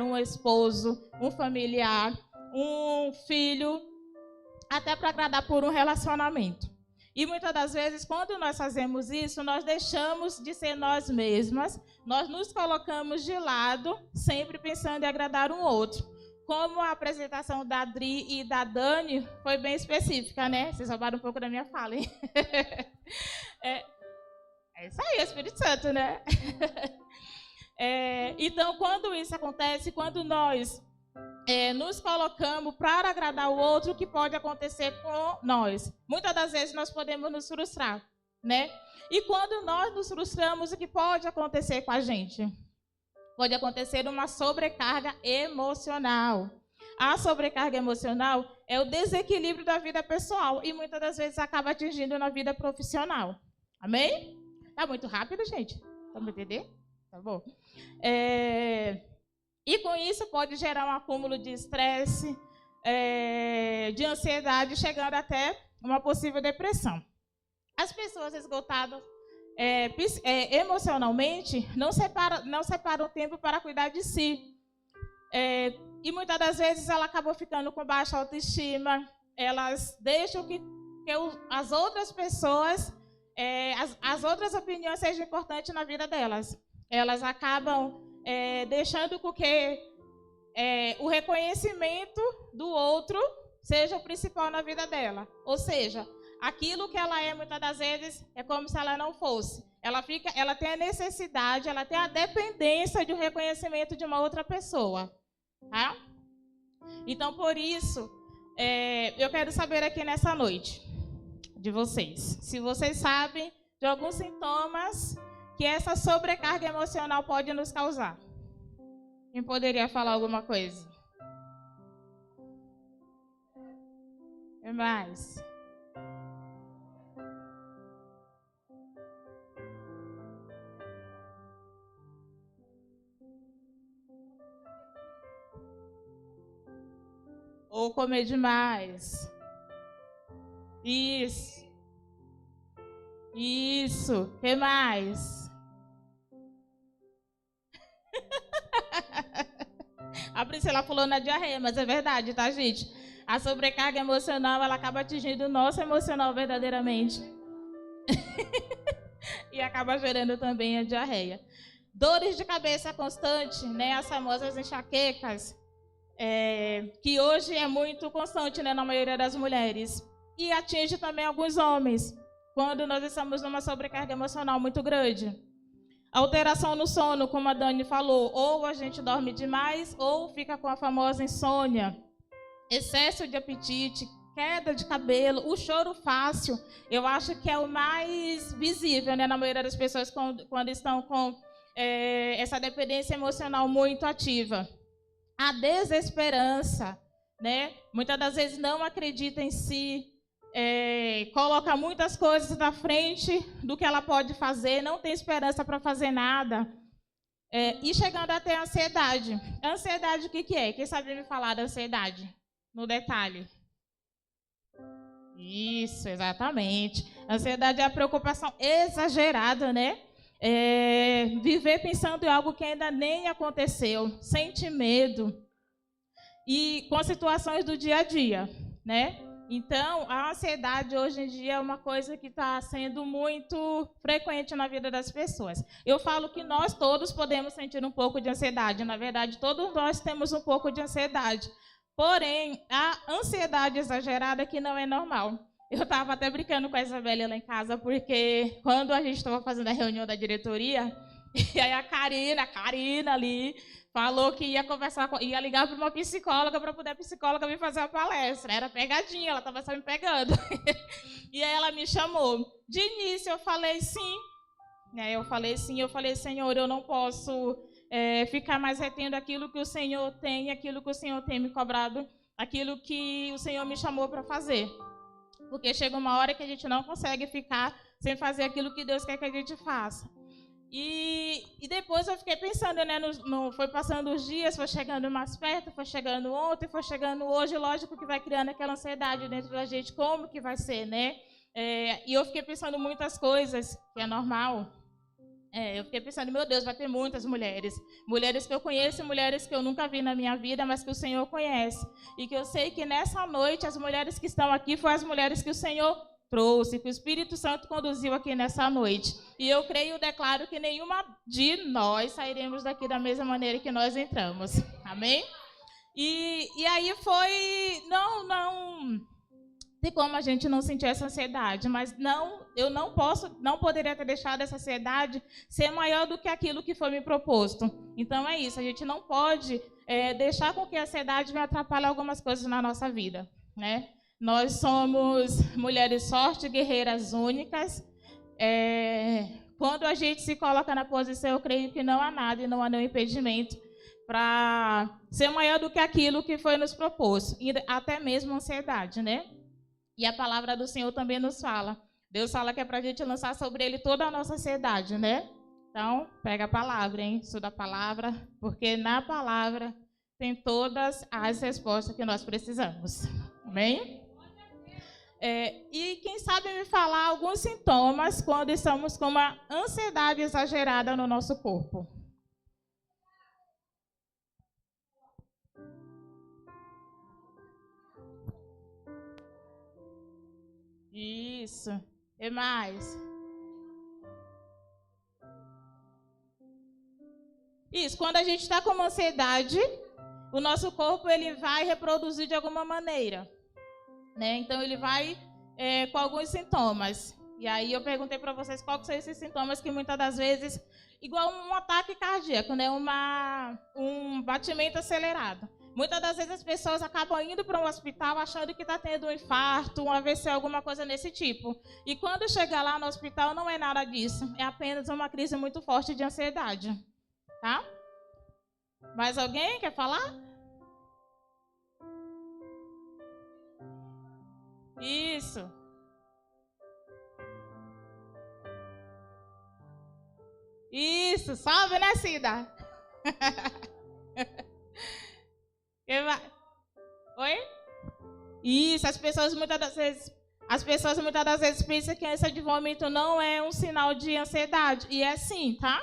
um esposo, um familiar, um filho, até para agradar por um relacionamento. E muitas das vezes, quando nós fazemos isso, nós deixamos de ser nós mesmas, nós nos colocamos de lado, sempre pensando em agradar um outro. Como a apresentação da Adri e da Dani foi bem específica, né? Vocês roubaram um pouco da minha fala, hein? É isso aí, Espírito Santo, né? Então, quando isso acontece, quando nós nos colocamos para agradar o outro, o que pode acontecer com nós? Muitas das vezes nós podemos nos frustrar, né? E quando nós nos frustramos, o que pode acontecer com a gente? Pode acontecer uma sobrecarga emocional. A sobrecarga emocional é o desequilíbrio da vida pessoal e muitas das vezes acaba atingindo na vida profissional. Amém? Tá muito rápido, gente? Vamos entender? Tá bom. E com isso pode gerar um acúmulo de estresse, de ansiedade, chegando até uma possível depressão. As pessoas esgotadas emocionalmente não separam tempo para cuidar de si. E muitas das vezes ela acabou ficando com baixa autoestima, elas deixam que as outras pessoas, as outras opiniões sejam importantes na vida delas. Elas acabam deixando que o reconhecimento do outro seja o principal na vida dela. Ou seja, aquilo que ela é, muitas das vezes, é como se ela não fosse. Ela tem a necessidade, ela tem a dependência de um reconhecimento de uma outra pessoa. Tá? Então, por isso, eu quero saber aqui nessa noite, de vocês, se vocês sabem de alguns sintomas que essa sobrecarga emocional pode nos causar. Quem poderia falar alguma coisa? O que mais? Ou comer demais. Isso. O que mais? A Priscila falou na diarreia, mas é verdade, tá, gente? A sobrecarga emocional, ela acaba atingindo o nosso emocional verdadeiramente. E acaba gerando também a diarreia. Dores de cabeça constante, né? As famosas enxaquecas, que hoje é muito constante, né, na maioria das mulheres. E atinge também alguns homens, quando nós estamos numa sobrecarga emocional muito grande. Alteração no sono, como a Dani falou, ou a gente dorme demais, ou fica com a famosa insônia. Excesso de apetite, queda de cabelo, o choro fácil, eu acho que é o mais visível, né, na maioria das pessoas quando estão com essa dependência emocional muito ativa. A desesperança, né? Muitas das vezes não acredita em si, coloca muitas coisas na frente do que ela pode fazer, não tem esperança para fazer nada. E chegando até a ansiedade. A ansiedade, o que é? Quem sabe me falar da ansiedade? No detalhe. Isso, exatamente. A ansiedade é a preocupação exagerada, né? Viver pensando em algo que ainda nem aconteceu, sente medo. E com situações do dia a dia, né? Então, a ansiedade hoje em dia é uma coisa que está sendo muito frequente na vida das pessoas. Eu falo que nós todos podemos sentir um pouco de ansiedade. Na verdade, todos nós temos um pouco de ansiedade. Porém, a ansiedade exagerada que não é normal. Eu estava até brincando com a Isabela lá em casa, porque quando a gente estava fazendo a reunião da diretoria, e aí a Karina ali, falou que ia ligar para uma psicóloga para poder a psicóloga me fazer a palestra. Era pegadinha, ela estava só me pegando. E aí ela me chamou. De início eu falei sim. Eu falei, Senhor, eu não posso ficar mais retendo aquilo que o Senhor tem, aquilo que o Senhor tem me cobrado, aquilo que o Senhor me chamou para fazer. Porque chega uma hora que a gente não consegue ficar sem fazer aquilo que Deus quer que a gente faça. E depois eu fiquei pensando, né, foi passando os dias, foi chegando mais perto, foi chegando ontem, foi chegando hoje, lógico que vai criando aquela ansiedade dentro da gente, como que vai ser, né? E eu fiquei pensando muitas coisas, que é normal. Eu fiquei pensando, meu Deus, vai ter muitas mulheres. Mulheres que eu conheço, mulheres que eu nunca vi na minha vida, mas que o Senhor conhece. E que eu sei que nessa noite, as mulheres que estão aqui foram as mulheres que o Senhor trouxe, que o Espírito Santo conduziu aqui nessa noite. E eu creio e declaro que nenhuma de nós sairemos daqui da mesma maneira que nós entramos. Amém? E aí foi... Não tem como a gente não sentir essa ansiedade, mas eu não poderia ter deixado essa ansiedade ser maior do que aquilo que foi me proposto. Então é isso, a gente não pode deixar com que a ansiedade venha atrapalhar algumas coisas na nossa vida, né? Nós somos mulheres fortes, guerreiras únicas. Quando a gente se coloca na posição, eu creio que não há nada e não há nenhum impedimento para ser maior do que aquilo que foi nos proposto, e até mesmo a ansiedade, né? E a palavra do Senhor também nos fala. Deus fala que é para a gente lançar sobre Ele toda a nossa ansiedade, né? Então, pega a palavra, hein? Estuda a palavra, porque na palavra tem todas as respostas que nós precisamos. Amém? E quem sabe me falar alguns sintomas quando estamos com uma ansiedade exagerada no nosso corpo? Isso. E mais? Isso. Quando a gente está com uma ansiedade, o nosso corpo ele vai reproduzir de alguma maneira, né? Então ele vai com alguns sintomas. E aí eu perguntei para vocês quais são esses sintomas que muitas das vezes, igual um ataque cardíaco, né? Um batimento acelerado. Muitas das vezes as pessoas acabam indo para um hospital achando que está tendo um infarto, um AVC, alguma coisa desse tipo. E quando chega lá no hospital não é nada disso. É apenas uma crise muito forte de ansiedade. Tá? Mais alguém quer falar? Isso. Isso, salve, né, Cida? Oi? Isso, as pessoas muitas das vezes pensam que a ânsia de vômito não é um sinal de ansiedade. E é sim, tá?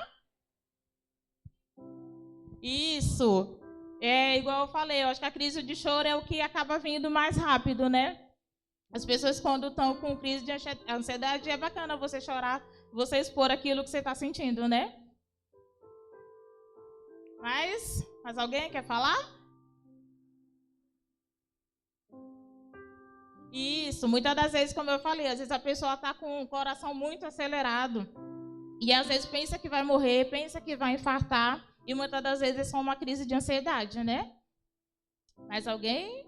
Isso. É igual eu falei, eu acho que a crise de choro é o que acaba vindo mais rápido, né? As pessoas quando estão com crise de ansiedade, é bacana você chorar, você expor aquilo que você está sentindo, né? Mas alguém quer falar? Isso, muitas das vezes, como eu falei, às vezes a pessoa está com o coração muito acelerado e às vezes pensa que vai morrer, pensa que vai infartar e muitas das vezes é só uma crise de ansiedade, né? Mais alguém?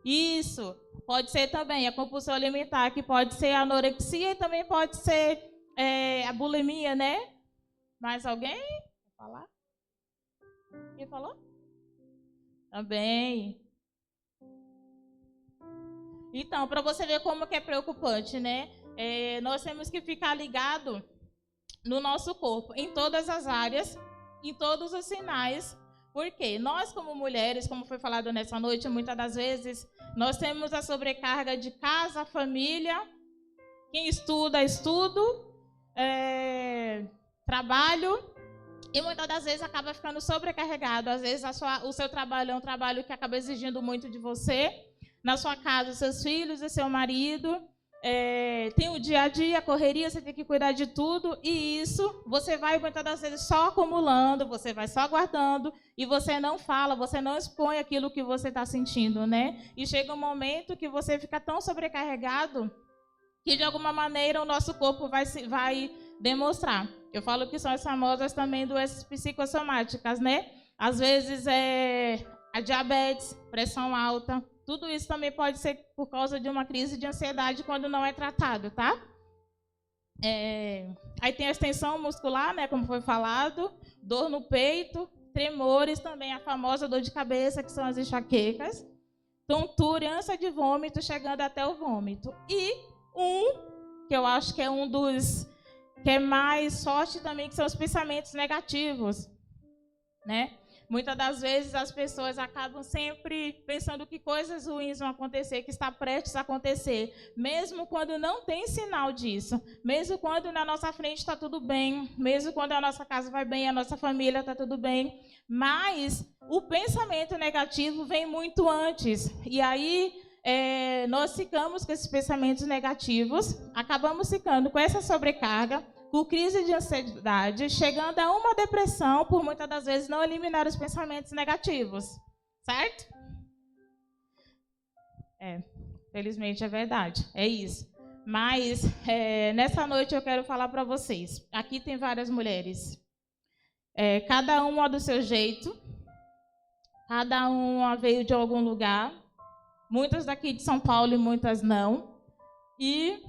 Isso, pode ser também a compulsão alimentar, que pode ser a anorexia e também pode ser a bulimia, né? Mais alguém? Quer falar? Quem falou? Também. Então, para você ver como que é preocupante, né? Nós temos que ficar ligado no nosso corpo, em todas as áreas, em todos os sinais, porque nós como mulheres, como foi falado nessa noite, muitas das vezes, nós temos a sobrecarga de casa, família, quem estuda, estudo, trabalho, e muitas das vezes acaba ficando sobrecarregado. Às vezes o seu trabalho é um trabalho que acaba exigindo muito de você, na sua casa, seus filhos e seu marido, tem o dia a dia, a correria, você tem que cuidar de tudo, e isso você vai muitas das vezes só acumulando, você vai só guardando, e você não fala, você não expõe aquilo que você está sentindo, né? E chega um momento que você fica tão sobrecarregado que de alguma maneira o nosso corpo vai demonstrar. Eu falo que são as famosas também doenças psicossomáticas, né? Às vezes a diabetes, pressão alta, tudo isso também pode ser por causa de uma crise de ansiedade quando não é tratado, tá? Aí tem a extensão muscular, né, como foi falado, dor no peito, tremores, também a famosa dor de cabeça, que são as enxaquecas, tontura e ânsia de vômito, chegando até o vômito. E que eu acho que é um dos que é mais forte também, que são os pensamentos negativos, né? Muitas das vezes as pessoas acabam sempre pensando que coisas ruins vão acontecer, que está prestes a acontecer, mesmo quando não tem sinal disso, mesmo quando na nossa frente está tudo bem, mesmo quando a nossa casa vai bem, a nossa família está tudo bem, mas o pensamento negativo vem muito antes, e aí nós ficamos com esses pensamentos negativos, acabamos ficando com essa sobrecarga, com crise de ansiedade, chegando a uma depressão, por muitas das vezes não eliminar os pensamentos negativos, certo? Felizmente é verdade, é isso. Mas nessa noite eu quero falar para vocês, aqui tem várias mulheres, cada uma do seu jeito, cada uma veio de algum lugar, muitas daqui de São Paulo e muitas não, e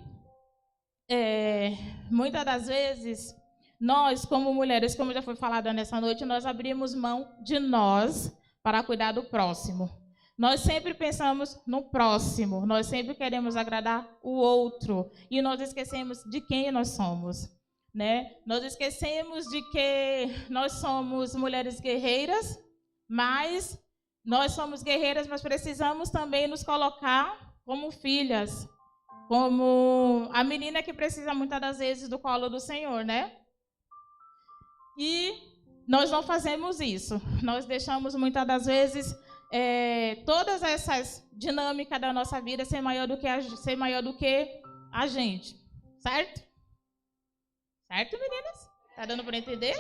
muitas das vezes, nós, como mulheres, como já foi falado nessa noite, nós abrimos mão de nós para cuidar do próximo. Nós sempre pensamos no próximo, nós sempre queremos agradar o outro, e nós esquecemos de quem nós somos, né? Nós esquecemos de que nós somos mulheres guerreiras, mas nós somos guerreiras, mas precisamos também nos colocar como filhas, como a menina que precisa muitas das vezes do colo do Senhor, né? E nós não fazemos isso. Nós deixamos muitas das vezes todas essas dinâmicas da nossa vida ser maior do que a gente, certo? Certo, meninas? Tá dando para entender?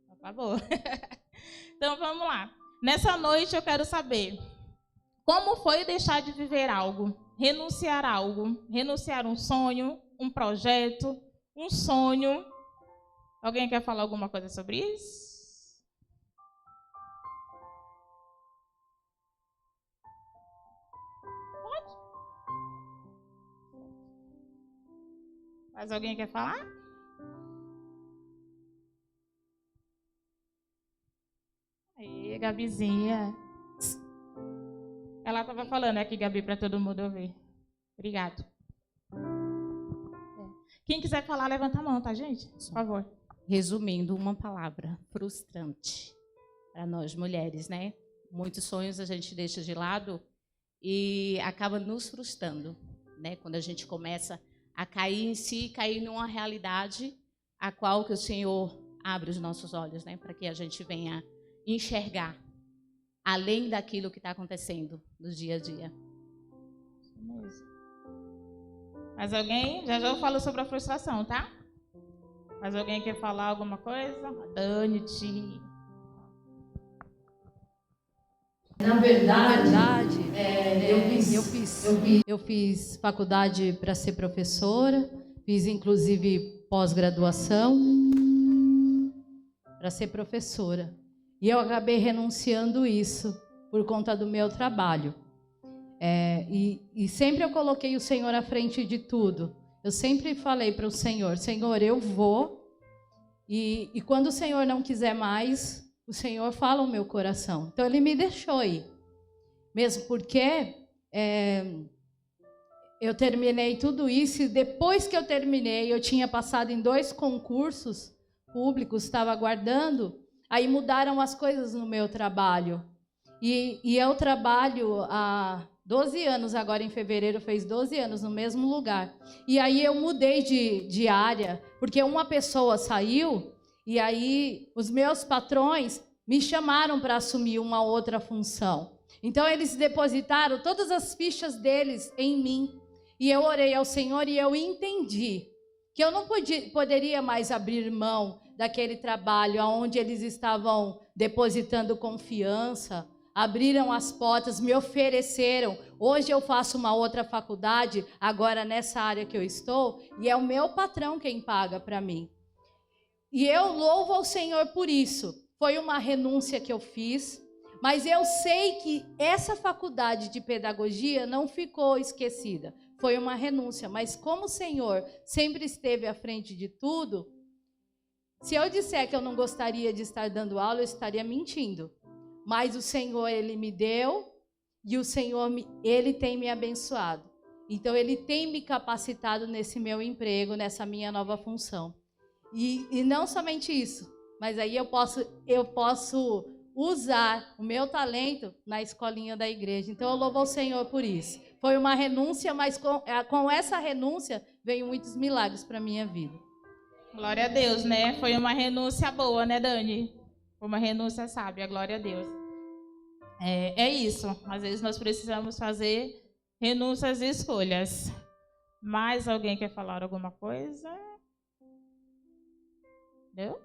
Por favor. Então vamos lá. Nessa noite eu quero saber como foi deixar de viver algo. Renunciar a algo, renunciar um sonho, um projeto, um sonho. Alguém quer falar alguma coisa sobre isso? Pode. Mas alguém quer falar? Aí, Gabizinha. Ela estava falando aqui, Gabi, para todo mundo ouvir. Obrigado. Quem quiser falar, levanta a mão, tá, gente? Por favor. Resumindo, uma palavra: frustrante para nós mulheres, né? Muitos sonhos a gente deixa de lado e acaba nos frustrando, né? Quando a gente começa a cair em si, cair numa realidade a qual que o Senhor abre os nossos olhos, né? Para que a gente venha enxergar além daquilo que está acontecendo no dia a dia. Mas alguém? Já eu falo sobre a frustração, tá? Mas alguém quer falar alguma coisa? Dani, Ti. Na verdade, eu fiz faculdade para ser professora, fiz inclusive pós-graduação para ser professora. E eu acabei renunciando isso por conta do meu trabalho. E sempre eu coloquei o Senhor à frente de tudo. Eu sempre falei para o Senhor: Senhor, eu vou. E quando o Senhor não quiser mais, o Senhor fala o meu coração. Então Ele me deixou ir. Mesmo porque eu terminei tudo isso e depois que eu terminei, eu tinha passado em 2 concursos públicos, estava aguardando. Aí mudaram as coisas no meu trabalho. E eu trabalho há 12 anos, agora em fevereiro fez 12 anos no mesmo lugar. E aí eu mudei de área, porque uma pessoa saiu, e aí os meus patrões me chamaram para assumir uma outra função. Então eles depositaram todas as fichas deles em mim. E eu orei ao Senhor e eu entendi que eu não poderia mais abrir mão daquele trabalho onde eles estavam depositando confiança, abriram as portas, me ofereceram. Hoje eu faço uma outra faculdade, agora nessa área que eu estou, e é o meu patrão quem paga para mim. E eu louvo ao Senhor por isso. Foi uma renúncia que eu fiz, mas eu sei que essa faculdade de pedagogia não ficou esquecida. Foi uma renúncia, mas como o Senhor sempre esteve à frente de tudo, se eu disser que eu não gostaria de estar dando aula, eu estaria mentindo. Mas o Senhor, Ele me deu e o Senhor, Ele tem me abençoado. Então, Ele tem me capacitado nesse meu emprego, nessa minha nova função. E não somente isso, Mas aí eu posso usar o meu talento na escolinha da igreja. Então eu louvo ao Senhor por isso. Foi uma renúncia, mas com essa renúncia veio muitos milagres para a minha vida. Glória a Deus, né? Foi uma renúncia boa, né, Dani? Foi uma renúncia sábia, glória a Deus. É isso. Às vezes nós precisamos fazer renúncias e escolhas. Mais alguém quer falar alguma coisa? Deu?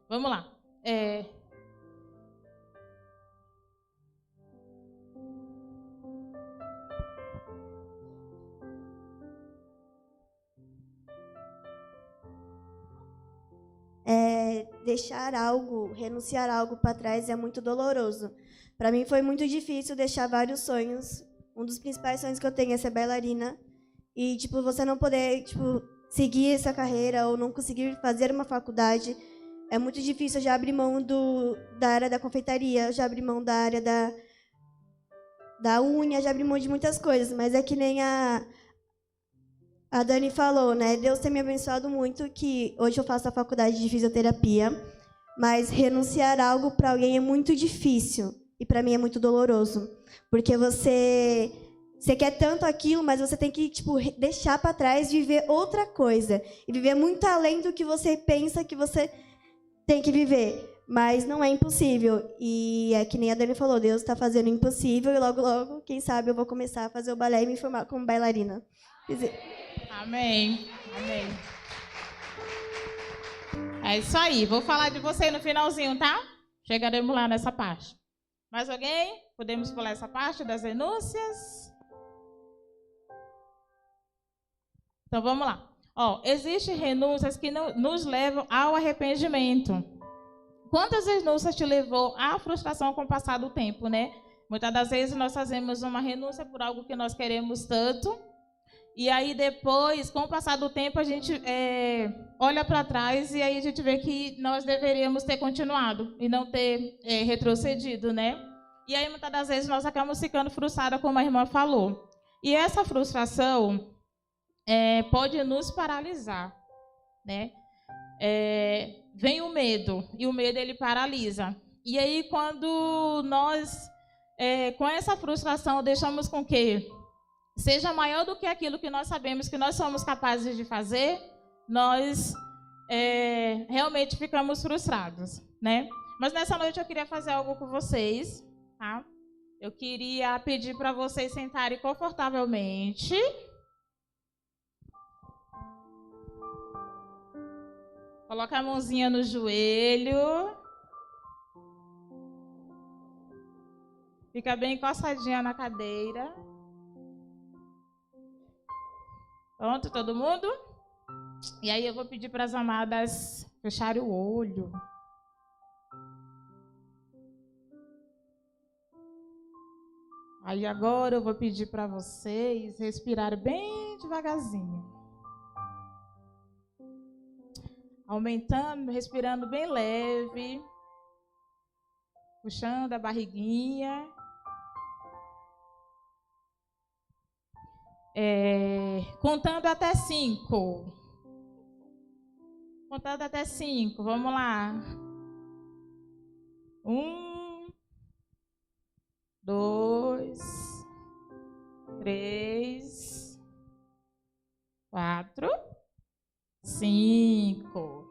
Vamos lá. Deixar algo, renunciar a algo para trás é muito doloroso. Para mim foi muito difícil deixar vários sonhos. Um dos principais sonhos que eu tenho é ser bailarina. E, você não poder, seguir essa carreira ou não conseguir fazer uma faculdade, é muito difícil. Eu já abri mão da área da confeitaria, eu já abri mão da área da unha, já abri mão de muitas coisas. Mas é que nem a Dani falou, né? Deus tem me abençoado muito, que hoje eu faço a faculdade de fisioterapia, mas renunciar a algo para alguém é muito difícil e para mim é muito doloroso, porque você quer tanto aquilo, mas você tem que deixar para trás, viver outra coisa e viver muito além do que você pensa que você tem que viver, mas não é impossível. E é que nem a Dani falou, Deus está fazendo o impossível e logo, logo, quem sabe eu vou começar a fazer o balé e me formar como bailarina. Amém. Amém. É isso aí. Vou falar de você no finalzinho, tá? Chegaremos lá nessa parte. Mais alguém? Podemos pular essa parte das renúncias? Então, vamos lá. Existem renúncias que nos levam ao arrependimento. Quantas renúncias te levou à frustração com o passar do tempo, né? Muitas das vezes nós fazemos uma renúncia por algo que nós queremos tanto. E aí depois, com o passar do tempo, a gente olha para trás e aí a gente vê que nós deveríamos ter continuado e não ter retrocedido, né? E aí muitas das vezes nós acabamos ficando frustradas, como a irmã falou. E essa frustração pode nos paralisar, né? Vem o medo, e o medo ele paralisa. E aí quando nós, com essa frustração, deixamos com que seja maior do que aquilo que nós sabemos que nós somos capazes de fazer, nós realmente ficamos frustrados, né? Mas nessa noite eu queria fazer algo com vocês, tá? Eu queria pedir para vocês sentarem confortavelmente. Coloca a mãozinha no joelho. Fica bem encostadinha na cadeira. Pronto, todo mundo? E aí eu vou pedir para as amadas fecharem o olho. Aí agora eu vou pedir para vocês respirarem bem devagarzinho. Aumentando, respirando bem leve. Puxando a barriguinha. Contando até 5. Contando até 5, vamos lá. 1, 2, 3, 4, 5.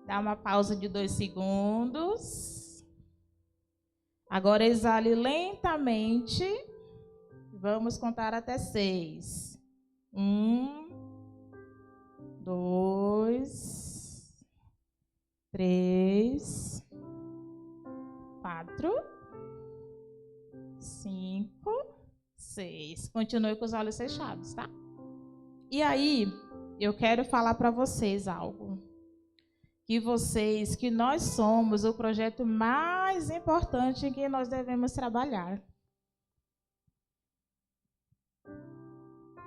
Dá uma pausa de 2 segundos. Agora exale lentamente. Vamos contar até 6. 1, 2, 3, 4, 5, 6. Continue com os olhos fechados, tá? E aí, eu quero falar para vocês algo. Que nós somos o projeto mais importante em que nós devemos trabalhar.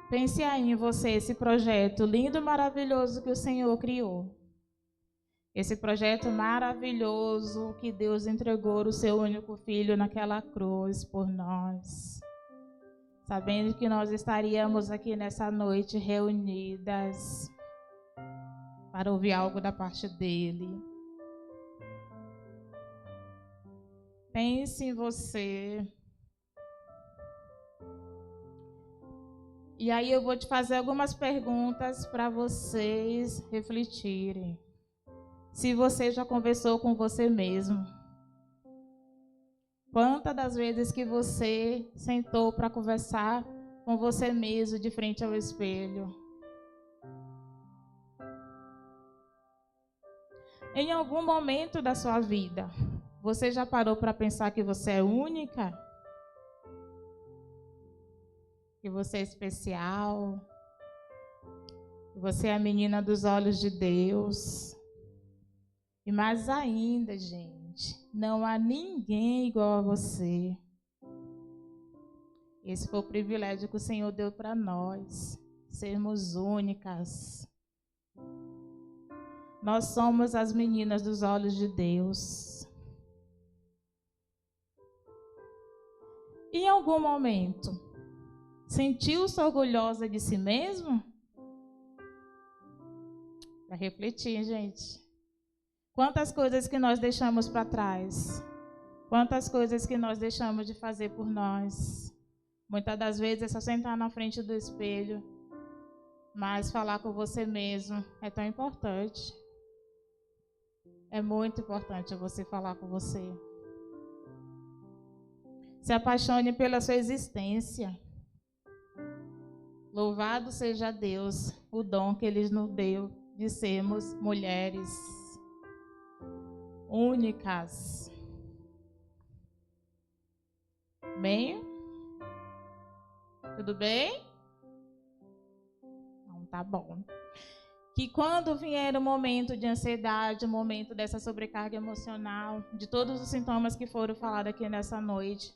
Pense aí em você, esse projeto lindo e maravilhoso que o Senhor criou. Esse projeto maravilhoso que Deus entregou o seu único filho naquela cruz por nós. Sabendo que nós estaríamos aqui nessa noite reunidas para ouvir algo da parte dele. Pense em você. E aí eu vou te fazer algumas perguntas para vocês refletirem. Se você já conversou com você mesmo. Quantas das vezes que você sentou para conversar com você mesmo de frente ao espelho? Em algum momento da sua vida, você já parou para pensar que você é única? Que você é especial? Que você é a menina dos olhos de Deus? E mais ainda, gente, não há ninguém igual a você. Esse foi o privilégio que o Senhor deu para nós, sermos únicas. Nós somos as meninas dos olhos de Deus. Em algum momento, sentiu-se orgulhosa de si mesmo? Para refletir, gente. Quantas coisas que nós deixamos para trás. Quantas coisas que nós deixamos de fazer por nós. Muitas das vezes é só sentar na frente do espelho. Mas falar com você mesmo é tão importante. É muito importante você falar com você. Se apaixone pela sua existência. Louvado seja Deus, o dom que Ele nos deu de sermos mulheres únicas. Bem? Tudo bem? Não, tá bom. Que quando vier o momento de ansiedade, o momento dessa sobrecarga emocional, de todos os sintomas que foram falados aqui nessa noite,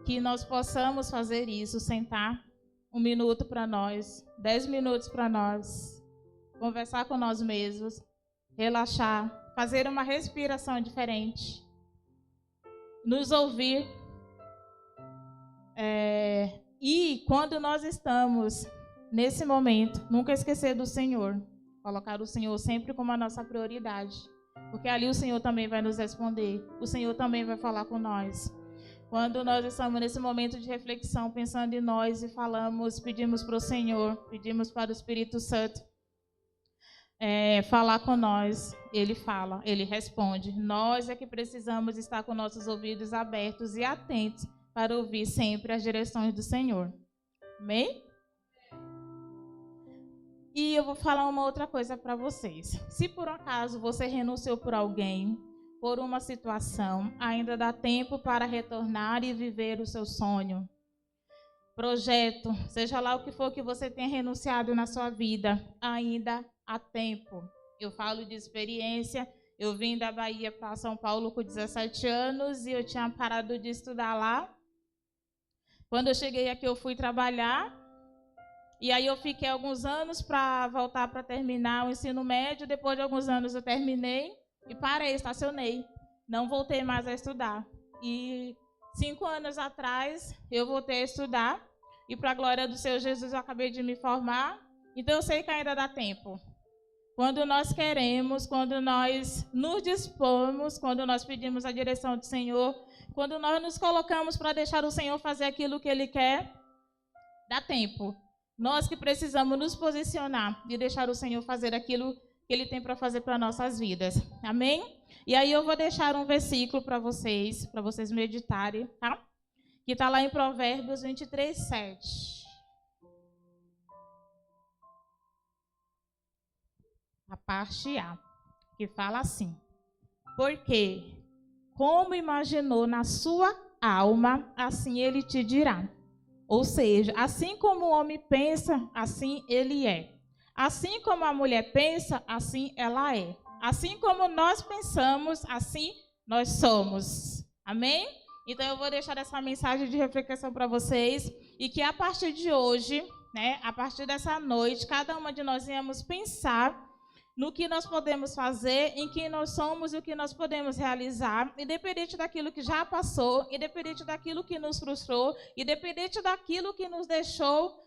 que nós possamos fazer isso, sentar 1 minuto para nós, 10 minutos para nós, conversar com nós mesmos, relaxar, fazer uma respiração diferente, nos ouvir. E quando nós estamos nesse momento, nunca esquecer do Senhor, colocar o Senhor sempre como a nossa prioridade, porque ali o Senhor também vai nos responder, o Senhor também vai falar com nós. Quando nós estamos nesse momento de reflexão, pensando em nós e falamos, pedimos para o Senhor, pedimos para o Espírito Santo falar com nós, Ele fala, Ele responde. Nós é que precisamos estar com nossos ouvidos abertos e atentos para ouvir sempre as direções do Senhor. Amém? E eu vou falar uma outra coisa para vocês. Se por acaso você renunciou por alguém, por uma situação, ainda dá tempo para retornar e viver o seu sonho. Projeto, seja lá o que for que você tenha renunciado na sua vida, ainda há tempo. Eu falo de experiência. Eu vim da Bahia para São Paulo com 17 anos e eu tinha parado de estudar lá. Quando eu cheguei aqui, eu fui trabalhar. E aí eu fiquei alguns anos para voltar para terminar o ensino médio. Depois de alguns anos eu terminei e parei, estacionei. Não voltei mais a estudar. E 5 anos atrás eu voltei a estudar. E para a glória do Senhor Jesus eu acabei de me formar. Então eu sei que ainda dá tempo. Quando nós queremos, quando nós nos dispomos, quando nós pedimos a direção do Senhor, quando nós nos colocamos para deixar o Senhor fazer aquilo que Ele quer, dá tempo. Nós que precisamos nos posicionar e deixar o Senhor fazer aquilo que Ele tem para fazer para nossas vidas. Amém? E aí eu vou deixar um versículo para vocês meditarem, tá? Que está lá em Provérbios 23:7. A parte A, que fala assim: porque como imaginou na sua alma, assim ele te dirá. Ou seja, assim como o homem pensa, assim ele é. Assim como a mulher pensa, assim ela é. Assim como nós pensamos, assim nós somos. Amém? Então eu vou deixar essa mensagem de reflexão para vocês e que a partir de hoje, né, a partir dessa noite, cada uma de nós venhamos pensar no que nós podemos fazer, em quem nós somos e o que nós podemos realizar, independente daquilo que já passou, independente daquilo que nos frustrou, independente daquilo que nos deixou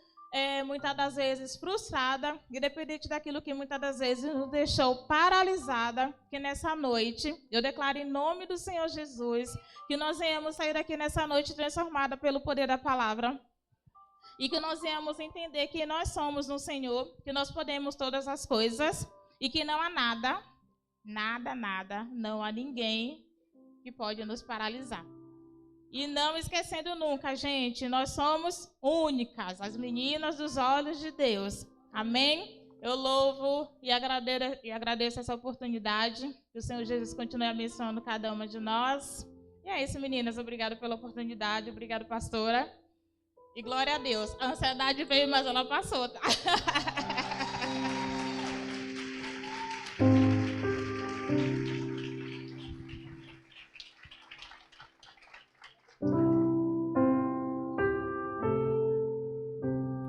muitas das vezes frustrada, independente daquilo que muitas das vezes nos deixou paralisada, que nessa noite, eu declaro em nome do Senhor Jesus, que nós venhamos sair daqui nessa noite transformada pelo poder da palavra, e que nós venhamos entender que nós somos no Senhor, que nós podemos todas as coisas, e que não há nada, não há ninguém que pode nos paralisar. E não esquecendo nunca, gente, nós somos únicas, as meninas dos olhos de Deus. Amém? Eu louvo e agradeço essa oportunidade. Que o Senhor Jesus continue abençoando cada uma de nós. E é isso, meninas. Obrigada pela oportunidade. Obrigada, pastora. E glória a Deus. A ansiedade veio, mas ela passou, tá?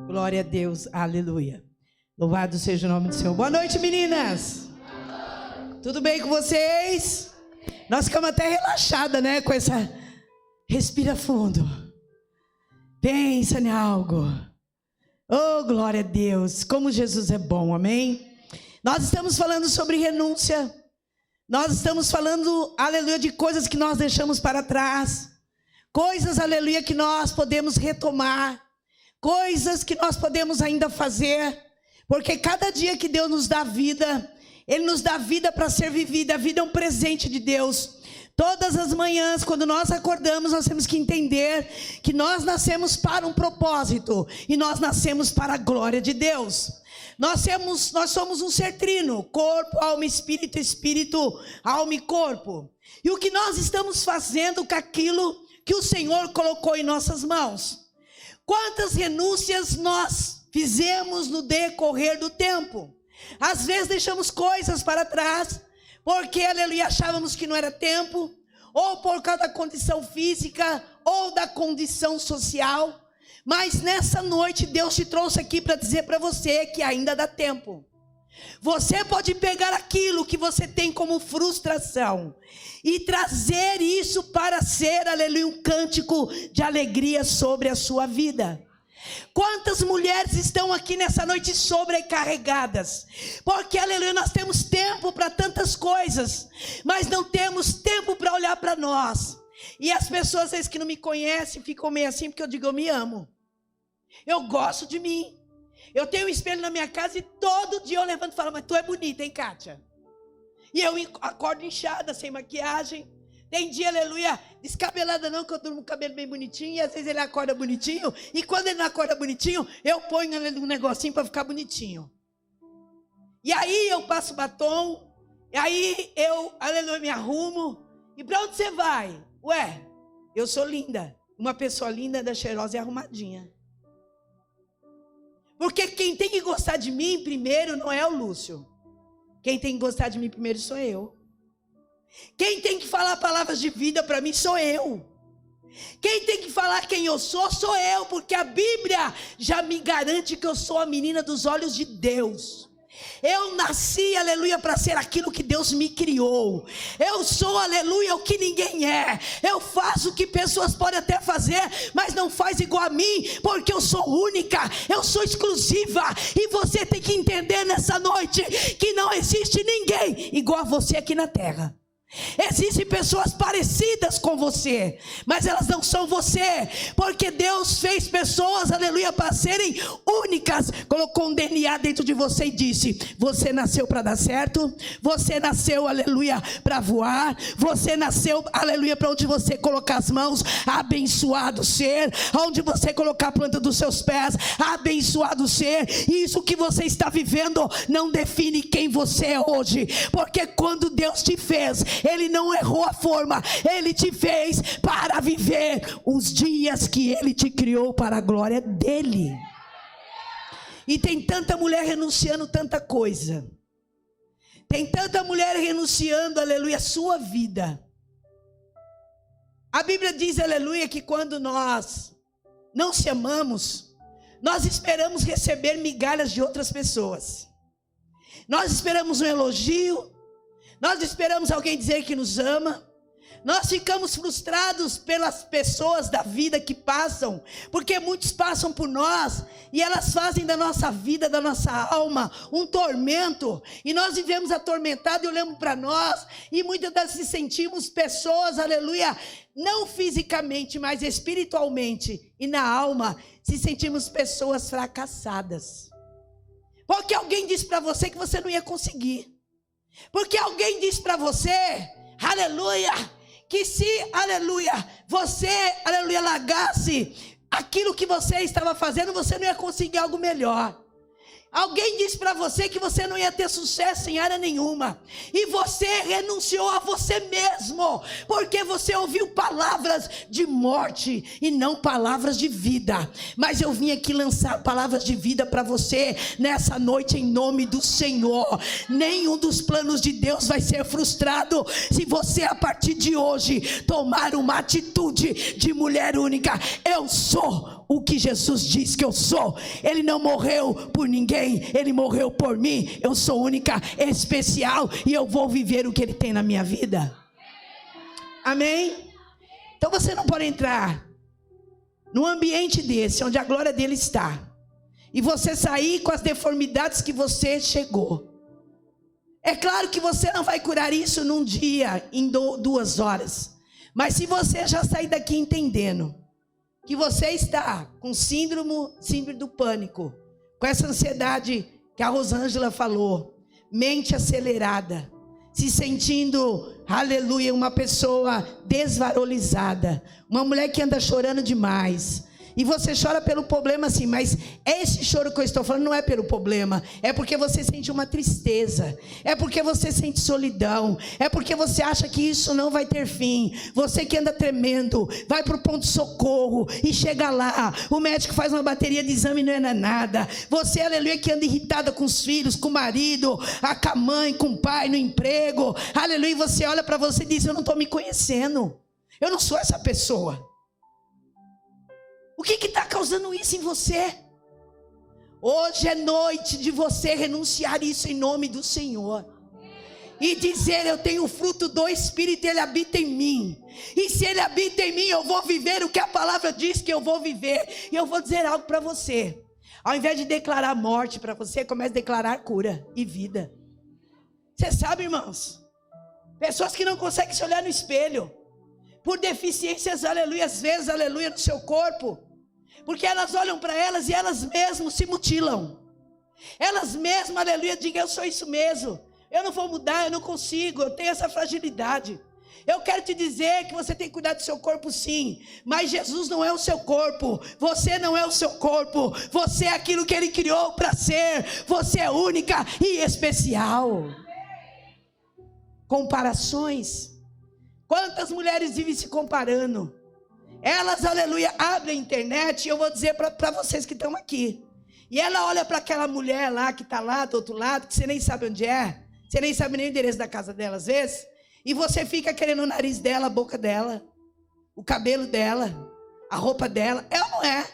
Glória a Deus, aleluia. Louvado seja o nome do Senhor. Boa noite, meninas. Tudo bem com vocês? Nós ficamos até relaxadas, né? Com essa... Respira fundo. Pensa em algo. Oh, glória a Deus. Como Jesus é bom, amém? Nós estamos falando sobre renúncia. Nós estamos falando, aleluia, de coisas que nós deixamos para trás. Coisas, aleluia, que nós podemos retomar. Coisas que nós podemos ainda fazer, porque cada dia que Deus nos dá vida, Ele nos dá vida para ser vivida. A vida é um presente de Deus. Todas as manhãs, quando nós acordamos, nós temos que entender que nós nascemos para um propósito, e nós nascemos para a glória de Deus. Nós somos um ser trino, corpo, alma, espírito, alma e corpo. E o que nós estamos fazendo com aquilo que o Senhor colocou em nossas mãos? Quantas renúncias nós fizemos no decorrer do tempo? Às vezes deixamos coisas para trás, porque, aleluia, achávamos que não era tempo, ou por causa da condição física, ou da condição social. Mas nessa noite Deus te trouxe aqui para dizer para você que ainda dá tempo. Você pode pegar aquilo que você tem como frustração e trazer isso para ser, aleluia, um cântico de alegria sobre a sua vida. Quantas mulheres estão aqui nessa noite sobrecarregadas? Porque, aleluia, nós temos tempo para tantas coisas, mas não temos tempo para olhar para nós. E as pessoas, às vezes, que não me conhecem, ficam meio assim, porque eu digo, eu me amo. Eu gosto de mim. Eu tenho um espelho na minha casa e todo dia eu levanto e falo, mas tu é bonita, hein, Kátia? E eu acordo inchada, sem maquiagem. Tem dia, aleluia, descabelada não, que eu durmo com o cabelo bem bonitinho. E às vezes ele acorda bonitinho. E quando ele não acorda bonitinho, eu ponho um negocinho para ficar bonitinho. E aí eu passo batom. E aí eu, aleluia, me arrumo. E para onde você vai? Ué, eu sou linda. Uma pessoa linda, cheirosa e arrumadinha. Porque quem tem que gostar de mim primeiro não é o Lúcio. Quem tem que gostar de mim primeiro sou eu. Quem tem que falar palavras de vida para mim sou eu. Quem tem que falar quem eu sou eu. Porque a Bíblia já me garante que eu sou a menina dos olhos de Deus. Eu nasci, aleluia, para ser aquilo que Deus me criou. Eu sou, aleluia, o que ninguém é. Eu faço o que pessoas podem até fazer, mas não faz igual a mim, porque eu sou única, eu sou exclusiva. E você tem que entender nessa noite que não existe ninguém igual a você aqui na terra. Existem pessoas parecidas com você, mas elas não são você, porque Deus fez pessoas, aleluia, para serem únicas. Colocou um DNA dentro de você e disse: você nasceu para dar certo, você nasceu, aleluia, para voar, você nasceu, aleluia, para onde você colocar as mãos, abençoado ser, onde você colocar a planta dos seus pés, abençoado ser. E isso que você está vivendo não define quem você é hoje, porque quando Deus te fez, Ele não errou a forma, Ele te fez para viver os dias que Ele te criou para a glória dEle. E tem tanta mulher renunciando tanta coisa. Tem tanta mulher renunciando, aleluia, a sua vida. A Bíblia diz, aleluia, que quando nós não se amamos, nós esperamos receber migalhas de outras pessoas. Nós esperamos um elogio. Nós esperamos alguém dizer que nos ama. Nós ficamos frustrados pelas pessoas da vida que passam, porque muitos passam por nós e elas fazem da nossa vida, da nossa alma, um tormento. E nós vivemos atormentados e olhamos para nós e muitas das vezes sentimos pessoas, aleluia, não fisicamente, mas espiritualmente e na alma, se sentimos pessoas fracassadas. Porque alguém disse para você que você não ia conseguir. Porque alguém disse para você, aleluia, que se, aleluia, você, aleluia, largasse aquilo que você estava fazendo, você não ia conseguir algo melhor. Alguém disse para você que você não ia ter sucesso em área nenhuma. E você renunciou a você mesmo. Porque você ouviu palavras de morte e não palavras de vida. Mas eu vim aqui lançar palavras de vida para você nessa noite em nome do Senhor. Nenhum dos planos de Deus vai ser frustrado se você a partir de hoje tomar uma atitude de mulher única. Eu sou o que Jesus diz que eu sou. Ele não morreu por ninguém. Ele morreu por mim. Eu sou única, especial, e eu vou viver o que Ele tem na minha vida. Amém? Então você não pode entrar num ambiente desse, onde a glória dele está, e você sair com as deformidades que você chegou. É claro que você não vai curar isso num dia, em 2 horas. Mas se você já sair daqui entendendo que você está com síndrome do pânico, com essa ansiedade que a Rosângela falou, mente acelerada, se sentindo, aleluia, uma pessoa desvalorizada, uma mulher que anda chorando demais. E você chora pelo problema assim, mas esse choro que eu estou falando não é pelo problema, é porque você sente uma tristeza, é porque você sente solidão, é porque você acha que isso não vai ter fim. Você que anda tremendo, vai para o ponto-socorro e chega lá, o médico faz uma bateria de exame e não é nada. Você, aleluia, que anda irritada com os filhos, com o marido, com a mãe, com o pai, no emprego, aleluia, e você olha para você e diz, eu não estou me conhecendo, eu não sou essa pessoa. O que está causando isso em você? Hoje é noite de você renunciar isso em nome do Senhor. E dizer, eu tenho o fruto do Espírito, Ele habita em mim. E se Ele habita em mim, eu vou viver o que a palavra diz que eu vou viver. E eu vou dizer algo para você. Ao invés de declarar morte para você, comece a declarar cura e vida. Você sabe, irmãos, pessoas que não conseguem se olhar no espelho, por deficiências, aleluia, às vezes, aleluia, no seu corpo, porque elas olham para elas e elas mesmas se mutilam. Elas mesmas, aleluia, digam, eu sou isso mesmo, eu não vou mudar, eu não consigo, eu tenho essa fragilidade. Eu quero te dizer que você tem que cuidar do seu corpo sim, mas Jesus não é o seu corpo, você não é o seu corpo, você é aquilo que Ele criou para ser, você é única e especial. Comparações. Quantas mulheres vivem se comparando? Elas, aleluia, abrem a internet, e eu vou dizer para vocês que estão aqui. E ela olha para aquela mulher lá, que está lá do outro lado, que você nem sabe onde é, você nem sabe nem o endereço da casa dela às vezes, e você fica querendo o nariz dela, a boca dela, o cabelo dela, a roupa dela. Ela não é.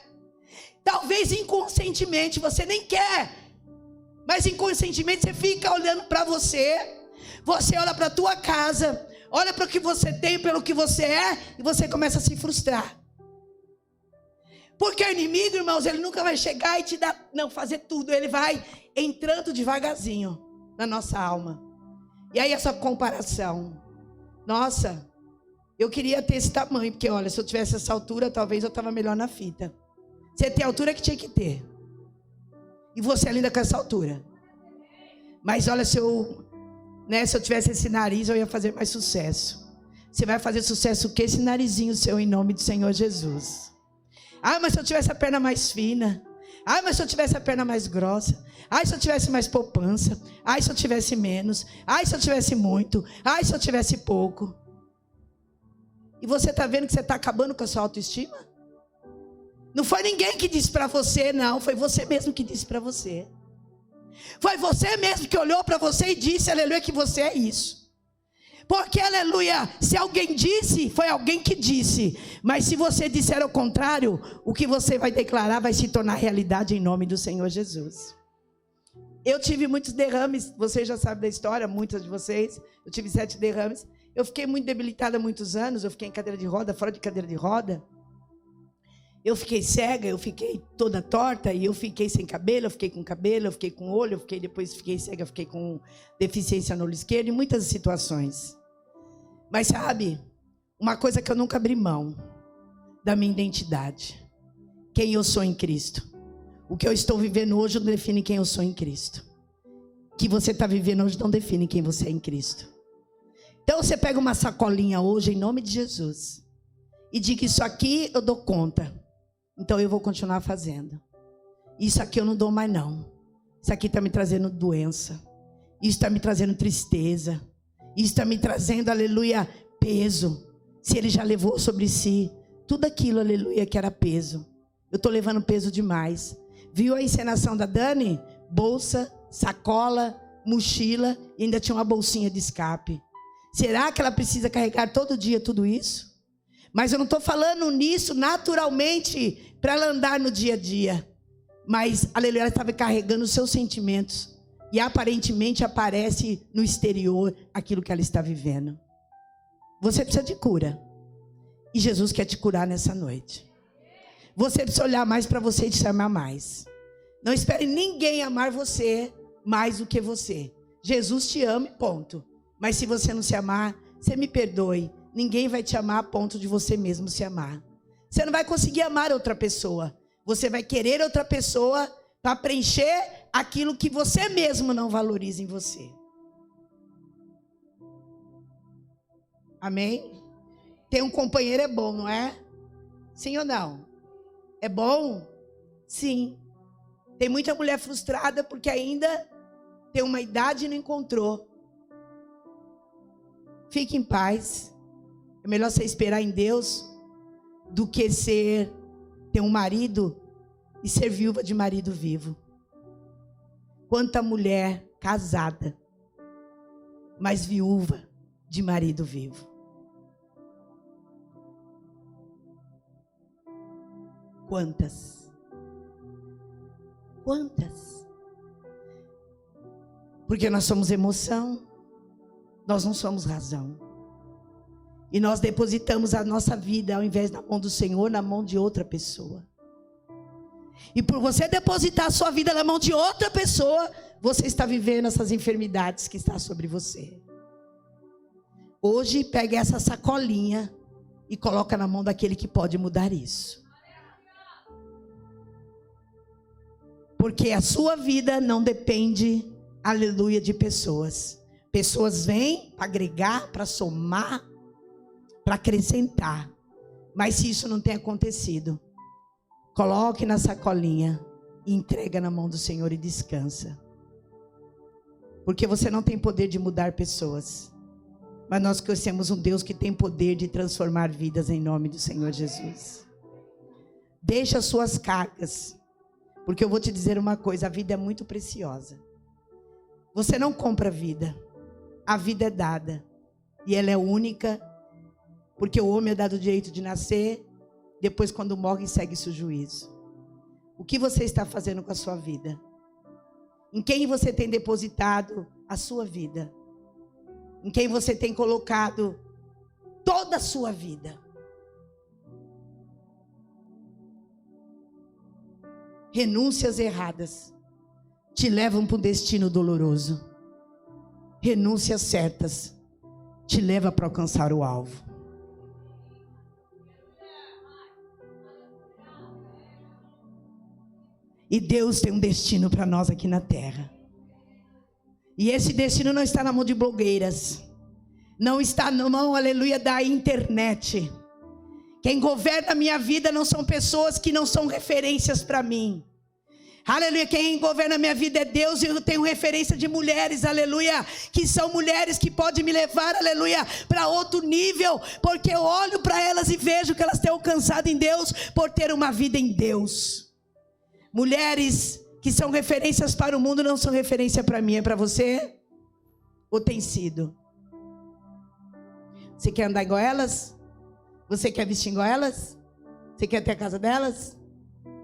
Talvez inconscientemente você nem quer, mas inconscientemente você fica olhando para você. Você olha para a tua casa, olha para o que você tem, pelo que você é, e você começa a se frustrar. Porque o inimigo, irmãos, ele nunca vai chegar e te dar, não, fazer tudo. Ele vai entrando devagarzinho na nossa alma. E aí essa comparação. Nossa, eu queria ter esse tamanho, porque olha, se eu tivesse essa altura, talvez eu estava melhor na fita. Você tem a altura que tinha que ter. E você ainda com essa altura. Mas olha, se eu tivesse esse nariz, eu ia fazer mais sucesso. Você vai fazer sucesso com esse narizinho seu, em nome do Senhor Jesus. Ah, mas se eu tivesse a perna mais fina. Ah, mas se eu tivesse a perna mais grossa. Ah, se eu tivesse mais poupança. Ah, se eu tivesse menos. Ah, se eu tivesse muito. Ah, se eu tivesse pouco. E você está vendo que você está acabando com a sua autoestima? Não foi ninguém que disse para você, não. Foi você mesmo que disse para você. Foi você mesmo que olhou para você e disse, aleluia, que você é isso. Porque, aleluia, se alguém disse, foi alguém que disse. Mas se você disser o contrário, o que você vai declarar vai se tornar realidade em nome do Senhor Jesus. Eu tive muitos derrames, vocês já sabem da história, muitas de vocês. Eu tive 7 derrames. Eu fiquei muito debilitada há muitos anos, eu fiquei em cadeira de roda, fora de cadeira de roda. Eu fiquei cega, eu fiquei toda torta, e eu fiquei sem cabelo, eu fiquei com cabelo, eu fiquei com olho, depois fiquei cega, eu fiquei com deficiência no olho esquerdo, em muitas situações. Mas sabe, uma coisa que eu nunca abri mão, da minha identidade. Quem eu sou em Cristo. O que eu estou vivendo hoje não define quem eu sou em Cristo. O que você está vivendo hoje não define quem você é em Cristo. Então você pega uma sacolinha hoje, em nome de Jesus, e diga: isso aqui eu dou conta, então eu vou continuar fazendo. Isso aqui eu não dou mais não. Isso aqui está me trazendo doença. Isso está me trazendo tristeza. Isso está me trazendo, aleluia, peso. Se ele já levou sobre si tudo aquilo, aleluia, que era peso. Eu estou levando peso demais. Viu a encenação da Dani? Bolsa, sacola, mochila, e ainda tinha uma bolsinha de escape. Será que ela precisa carregar todo dia tudo isso? Mas eu não estou falando nisso naturalmente para ela andar no dia a dia. Mas, aleluia, ela estava carregando os seus sentimentos. E aparentemente aparece no exterior aquilo que ela está vivendo. Você precisa de cura. E Jesus quer te curar nessa noite. Você precisa olhar mais para você e te amar mais. Não espere ninguém amar você mais do que você. Jesus te ama e ponto. Mas se você não se amar, você me perdoe. Ninguém vai te amar a ponto de você mesmo se amar. Você não vai conseguir amar outra pessoa. Você vai querer outra pessoa para preencher aquilo que você mesmo não valoriza em você. Amém? Ter um companheiro é bom, não é? Sim ou não? É bom? Sim. Tem muita mulher frustrada porque ainda tem uma idade e não encontrou. Fique em paz. É melhor você esperar em Deus do que ter um marido e ser viúva de marido vivo. Quanta mulher casada, mas viúva de marido vivo. Quantas? Quantas? Porque nós somos emoção, nós não somos razão. E nós depositamos a nossa vida, ao invés da mão do Senhor, na mão de outra pessoa. E por você depositar a sua vida na mão de outra pessoa, você está vivendo essas enfermidades que estão sobre você. Hoje, pegue essa sacolinha e coloca na mão daquele que pode mudar isso. Porque a sua vida não depende, aleluia, de pessoas. Pessoas vêm para agregar, para somar, para acrescentar. Mas se isso não tem acontecido, coloque na sacolinha e entrega na mão do Senhor e descansa. Porque você não tem poder de mudar pessoas. Mas nós conhecemos um Deus que tem poder de transformar vidas em nome do Senhor Jesus. Deixa as suas cargas. Porque eu vou te dizer uma coisa, a vida é muito preciosa. Você não compra a vida. A vida é dada. E ela é única. Porque o homem é dado o direito de nascer. Depois, quando morre, segue-se o juízo. O que você está fazendo com a sua vida? Em quem você tem depositado a sua vida? Em quem você tem colocado toda a sua vida? Renúncias erradas te levam para um destino doloroso. Renúncias certas te levam para alcançar o alvo. E Deus tem um destino para nós aqui na terra. E esse destino não está na mão de blogueiras. Não está na mão, aleluia, da internet. Quem governa a minha vida não são pessoas que não são referências para mim. Aleluia, quem governa a minha vida é Deus. E eu tenho referência de mulheres, aleluia, que são mulheres que podem me levar, aleluia, para outro nível. Porque eu olho para elas e vejo que elas têm alcançado em Deus por ter uma vida em Deus. Mulheres que são referências para o mundo não são referência para mim. É para você? Ou tem sido? Você quer andar igual elas? Você quer vestir igual elas? Você quer ter a casa delas?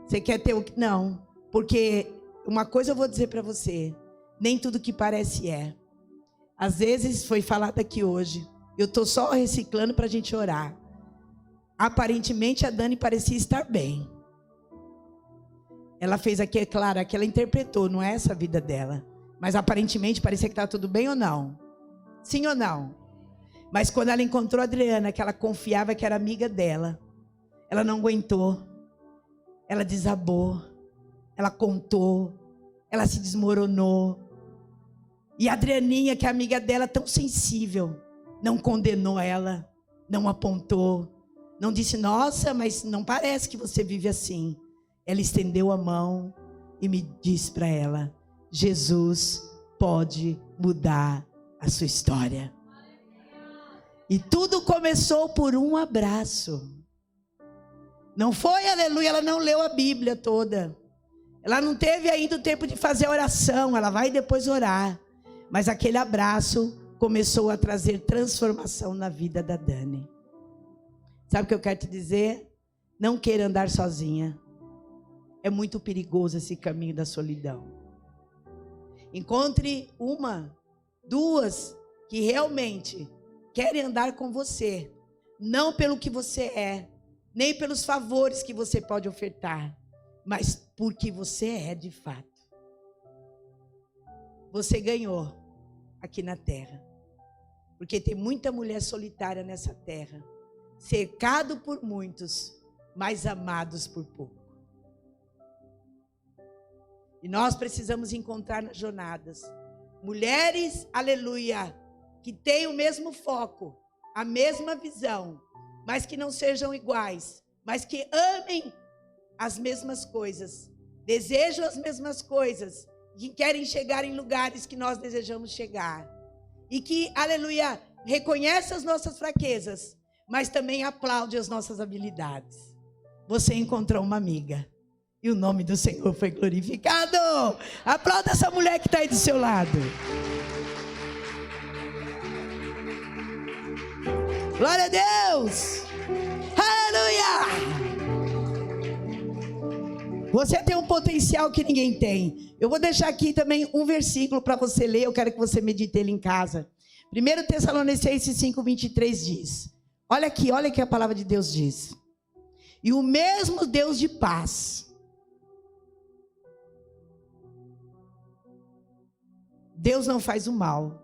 Você quer ter o... Não. Porque uma coisa eu vou dizer para você. Nem tudo que parece é. Às vezes foi falado aqui hoje. Eu estou só reciclando para a gente orar. Aparentemente a Dani parecia estar bem. Ela fez aqui, é claro, que ela interpretou, não é essa a vida dela. Mas aparentemente parecia que estava tudo bem ou não? Sim ou não? Mas quando ela encontrou a Adriana, que ela confiava que era amiga dela, ela não aguentou. Ela desabou. Ela contou. Ela se desmoronou. E a Adrianinha, que é amiga dela, tão sensível, não condenou ela, não apontou, não disse, nossa, mas não parece que você vive assim. Ela estendeu a mão e me disse para ela, Jesus pode mudar a sua história. E tudo começou por um abraço. Não foi, aleluia, ela não leu a Bíblia toda. Ela não teve ainda o tempo de fazer a oração, ela vai depois orar. Mas aquele abraço começou a trazer transformação na vida da Dani. Sabe o que eu quero te dizer? Não queira andar sozinha. É muito perigoso esse caminho da solidão. Encontre uma, duas que realmente querem andar com você. Não pelo que você é, nem pelos favores que você pode ofertar, mas porque você é de fato. Você ganhou aqui na terra. Porque tem muita mulher solitária nessa terra, cercado por muitos, mas amados por pouco. E nós precisamos encontrar nas jornadas mulheres, aleluia, que tenham o mesmo foco, a mesma visão, mas que não sejam iguais, mas que amem as mesmas coisas, desejam as mesmas coisas, que querem chegar em lugares que nós desejamos chegar. E que, aleluia, reconhece as nossas fraquezas, mas também aplaude as nossas habilidades. Você encontrou uma amiga. E o nome do Senhor foi glorificado. Aplauda essa mulher que está aí do seu lado. Glória a Deus. Aleluia. Você tem um potencial que ninguém tem. Eu vou deixar aqui também um versículo para você ler. Eu quero que você medite ele em casa. 1 Tessalonicenses 5:23 diz. Olha aqui, olha o que a palavra de Deus diz. E o mesmo Deus de paz. Deus não faz o mal.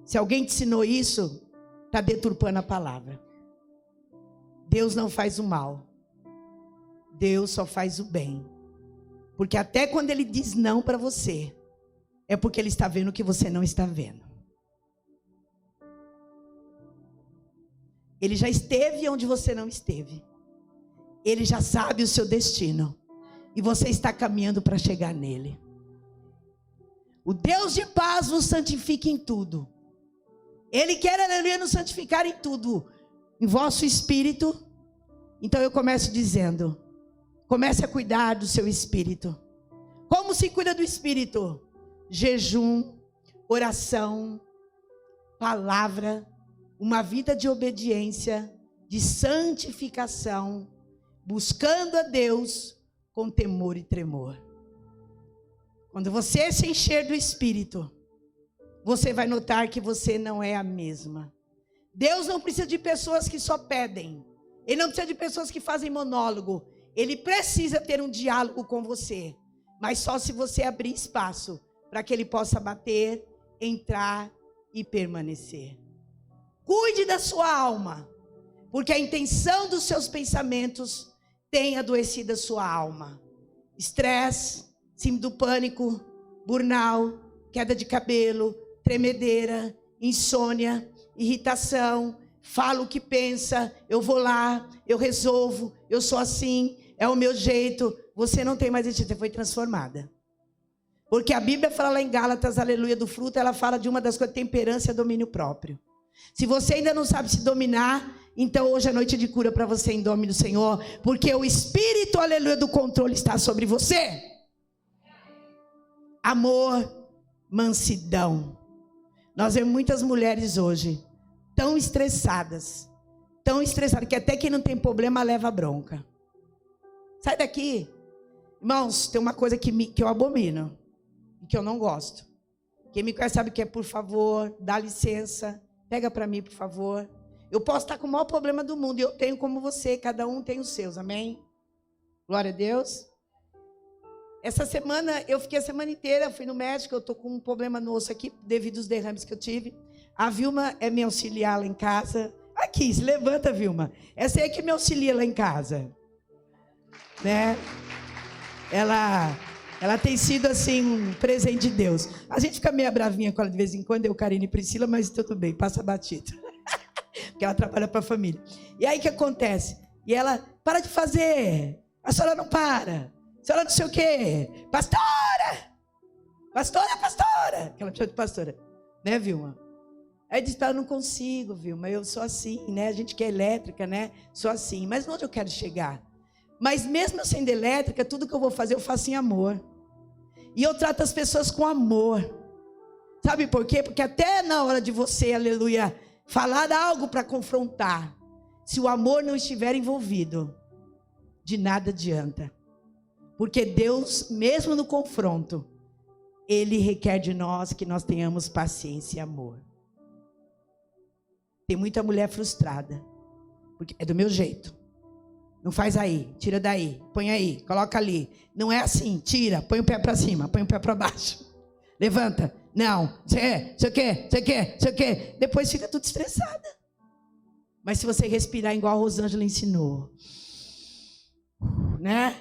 Se alguém te ensinou isso, está deturpando a palavra. Deus não faz o mal. Deus só faz o bem. Porque até quando Ele diz não para você, é porque Ele está vendo o que você não está vendo. Ele já esteve onde você não esteve. Ele já sabe o seu destino. E você está caminhando para chegar nele. O Deus de paz nos santifica em tudo. Ele quer, aleluia, nos santificar em tudo. Em vosso espírito. Então eu começo dizendo, comece a cuidar do seu espírito. Como se cuida do espírito? Jejum, oração, palavra, uma vida de obediência, de santificação, buscando a Deus com temor e tremor. Quando você se encher do Espírito, você vai notar que você não é a mesma. Deus não precisa de pessoas que só pedem. Ele não precisa de pessoas que fazem monólogo. Ele precisa ter um diálogo com você. Mas só se você abrir espaço para que Ele possa bater, entrar e permanecer. Cuide da sua alma. Porque a intenção dos seus pensamentos tem adoecido a sua alma. Estresse, síndrome do pânico, burnout, queda de cabelo, tremedeira, insônia, irritação, fala o que pensa, eu vou lá, eu resolvo, eu sou assim, é o meu jeito. Você não tem mais esse jeito, você foi transformada. Porque a Bíblia fala lá em Gálatas, aleluia, do fruto, ela fala de uma das coisas, temperança e domínio próprio. Se você ainda não sabe se dominar, então hoje é noite de cura para você em nome do Senhor, porque o Espírito, aleluia, do controle está sobre você. Amor, mansidão. Nós vemos muitas mulheres hoje tão estressadas, que até quem não tem problema leva bronca. Sai daqui. Irmãos, tem uma coisa que eu abomino, e que eu não gosto. Quem me conhece sabe que é por favor, dá licença, Pega para mim, por favor. Eu posso estar com o maior problema do mundo, e eu tenho como você, cada um tem os seus, amém? Glória a Deus. Essa semana, eu fiquei a semana inteira, fui no médico, eu estou com um problema no osso aqui, devido aos derrames que eu tive. A Vilma é minha auxiliar lá em casa. Aqui, se levanta, Vilma. Essa aí é que me auxilia lá em casa. Né? Ela tem sido, assim, um presente de Deus. A gente fica meio bravinha com ela de vez em quando, eu, Karine e Priscila, mas tudo bem, passa batido. Porque ela trabalha para a família. E aí o que acontece? E ela, para de fazer. A senhora não para. A senhora não sei o quê. Pastora! Pastora, pastora! Que ela chama de pastora. Né, Vilma? Aí diz para ela, não consigo, Vilma. Eu sou assim, né? A gente que é elétrica, né? Sou assim. Mas onde eu quero chegar? Mas mesmo eu sendo elétrica, tudo que eu vou fazer, eu faço em amor. E eu trato as pessoas com amor. Sabe por quê? Porque até na hora de você, aleluia, falar algo para confrontar, se o amor não estiver envolvido, de nada adianta. Porque Deus, mesmo no confronto, Ele requer de nós que nós tenhamos paciência e amor. Tem muita mulher frustrada, porque é do meu jeito. Não faz aí, tira daí, põe aí, coloca ali. Não é assim, tira, põe o pé para cima, põe o pé para baixo. Levanta, não, sei o quê. Depois fica tudo estressada. Mas se você respirar igual a Rosângela ensinou, né?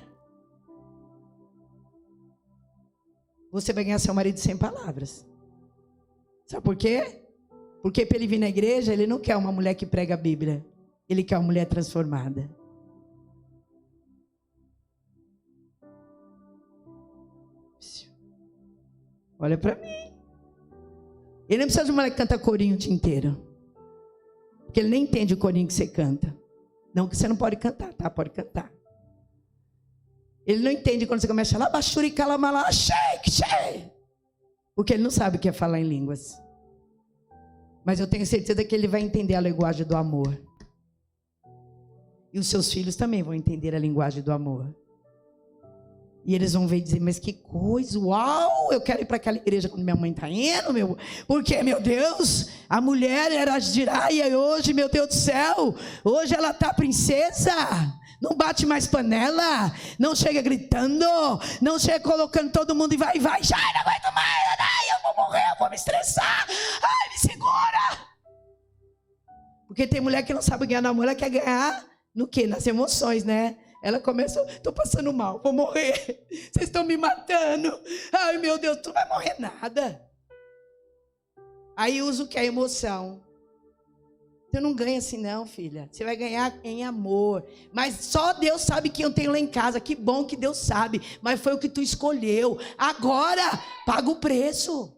Você vai ganhar seu marido sem palavras. Sabe por quê? Porque para ele vir na igreja, ele não quer uma mulher que prega a Bíblia. Ele quer uma mulher transformada. Olha para mim. Ele não precisa de uma mulher que canta corinho o dia inteiro. Porque ele nem entende o corinho que você canta. Não que você não pode cantar, tá? Pode cantar. Ele não entende quando você começa a falar bachuri calamala, shake. Porque ele não sabe o que é falar em línguas. Mas eu tenho certeza que ele vai entender a linguagem do amor. E os seus filhos também vão entender a linguagem do amor. E eles vão ver e dizer, mas que coisa, uau, eu quero ir para aquela igreja quando minha mãe está indo, porque, meu Deus, a mulher era Jiraya e hoje, meu Deus do céu, hoje ela está princesa, não bate mais panela, não chega gritando, não chega colocando todo mundo e vai, já não aguento mais, ai, eu vou morrer, eu vou me estressar, ai, me segura. Porque tem mulher que não sabe ganhar no amor, ela quer ganhar no quê? Nas emoções, né? Ela começa, estou passando mal, vou morrer. Vocês estão me matando. Ai, meu Deus, tu não vai morrer nada. Aí usa o que? A emoção. Você não ganha assim não, filha. Você vai ganhar em amor. Mas só Deus sabe quem eu tenho lá em casa. Que bom que Deus sabe. Mas foi o que tu escolheu. Agora, paga o preço.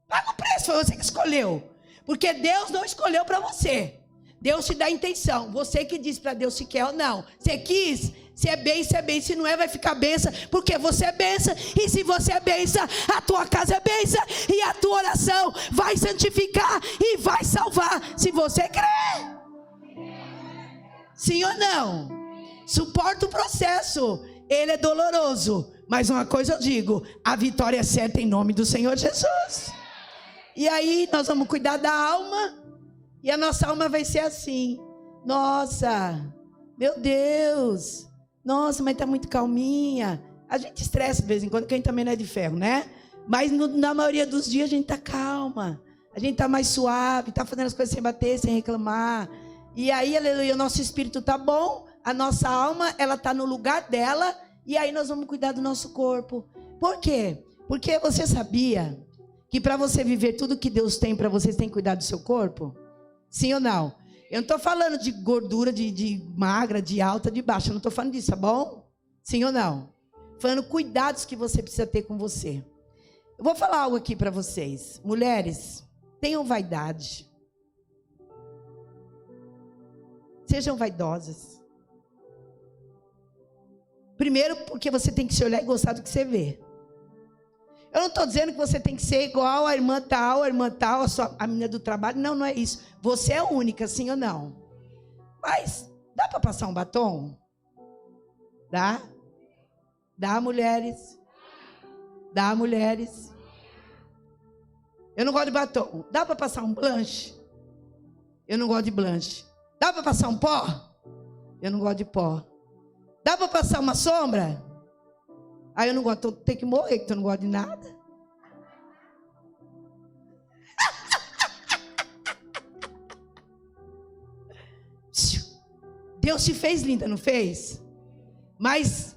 Paga o preço, foi você que escolheu. Porque Deus não escolheu para você. Deus te dá a intenção. Você que diz para Deus se quer ou não. Você quis, se é bem, se é bem. Se não é, vai ficar benção. Porque você é benção. E se você é benção, a tua casa é benção. E a tua oração vai santificar e vai salvar. Se você crer. Sim ou não? Suporta o processo. Ele é doloroso. Mas uma coisa eu digo. A vitória é certa em nome do Senhor Jesus. E aí nós vamos cuidar da alma. E a nossa alma vai ser assim. Nossa, meu Deus. Nossa, mas está muito calminha. A gente estressa de vez em quando, porque a gente também não é de ferro, né? Mas na maioria dos dias a gente está calma. A gente está mais suave, está fazendo as coisas sem bater, sem reclamar. E aí, aleluia, o nosso espírito está bom. A nossa alma, ela está no lugar dela. E aí nós vamos cuidar do nosso corpo. Por quê? Porque você sabia que para você viver tudo que Deus tem para você, você tem que cuidar do seu corpo? Sim ou não? Eu não estou falando de gordura, de magra, de alta, de baixa. Eu não estou falando disso, tá bom? Sim ou não? Falando cuidados que você precisa ter com você. Eu vou falar algo aqui para vocês. Mulheres, tenham vaidade. Sejam vaidosas. Primeiro, porque você tem que se olhar e gostar do que você vê. Eu não estou dizendo que você tem que ser igual a irmã tal, a menina do trabalho. Não, não é isso. Você é única, sim ou não? Mas, dá para passar um batom? Dá? Dá, mulheres? Dá, mulheres? Eu não gosto de batom. Dá para passar um blanche? Eu não gosto de blanche. Dá para passar um pó? Eu não gosto de pó. Dá para passar uma sombra? Aí eu não gosto, tem que morrer, que eu não gosto de nada. Deus te fez linda, não fez? Mas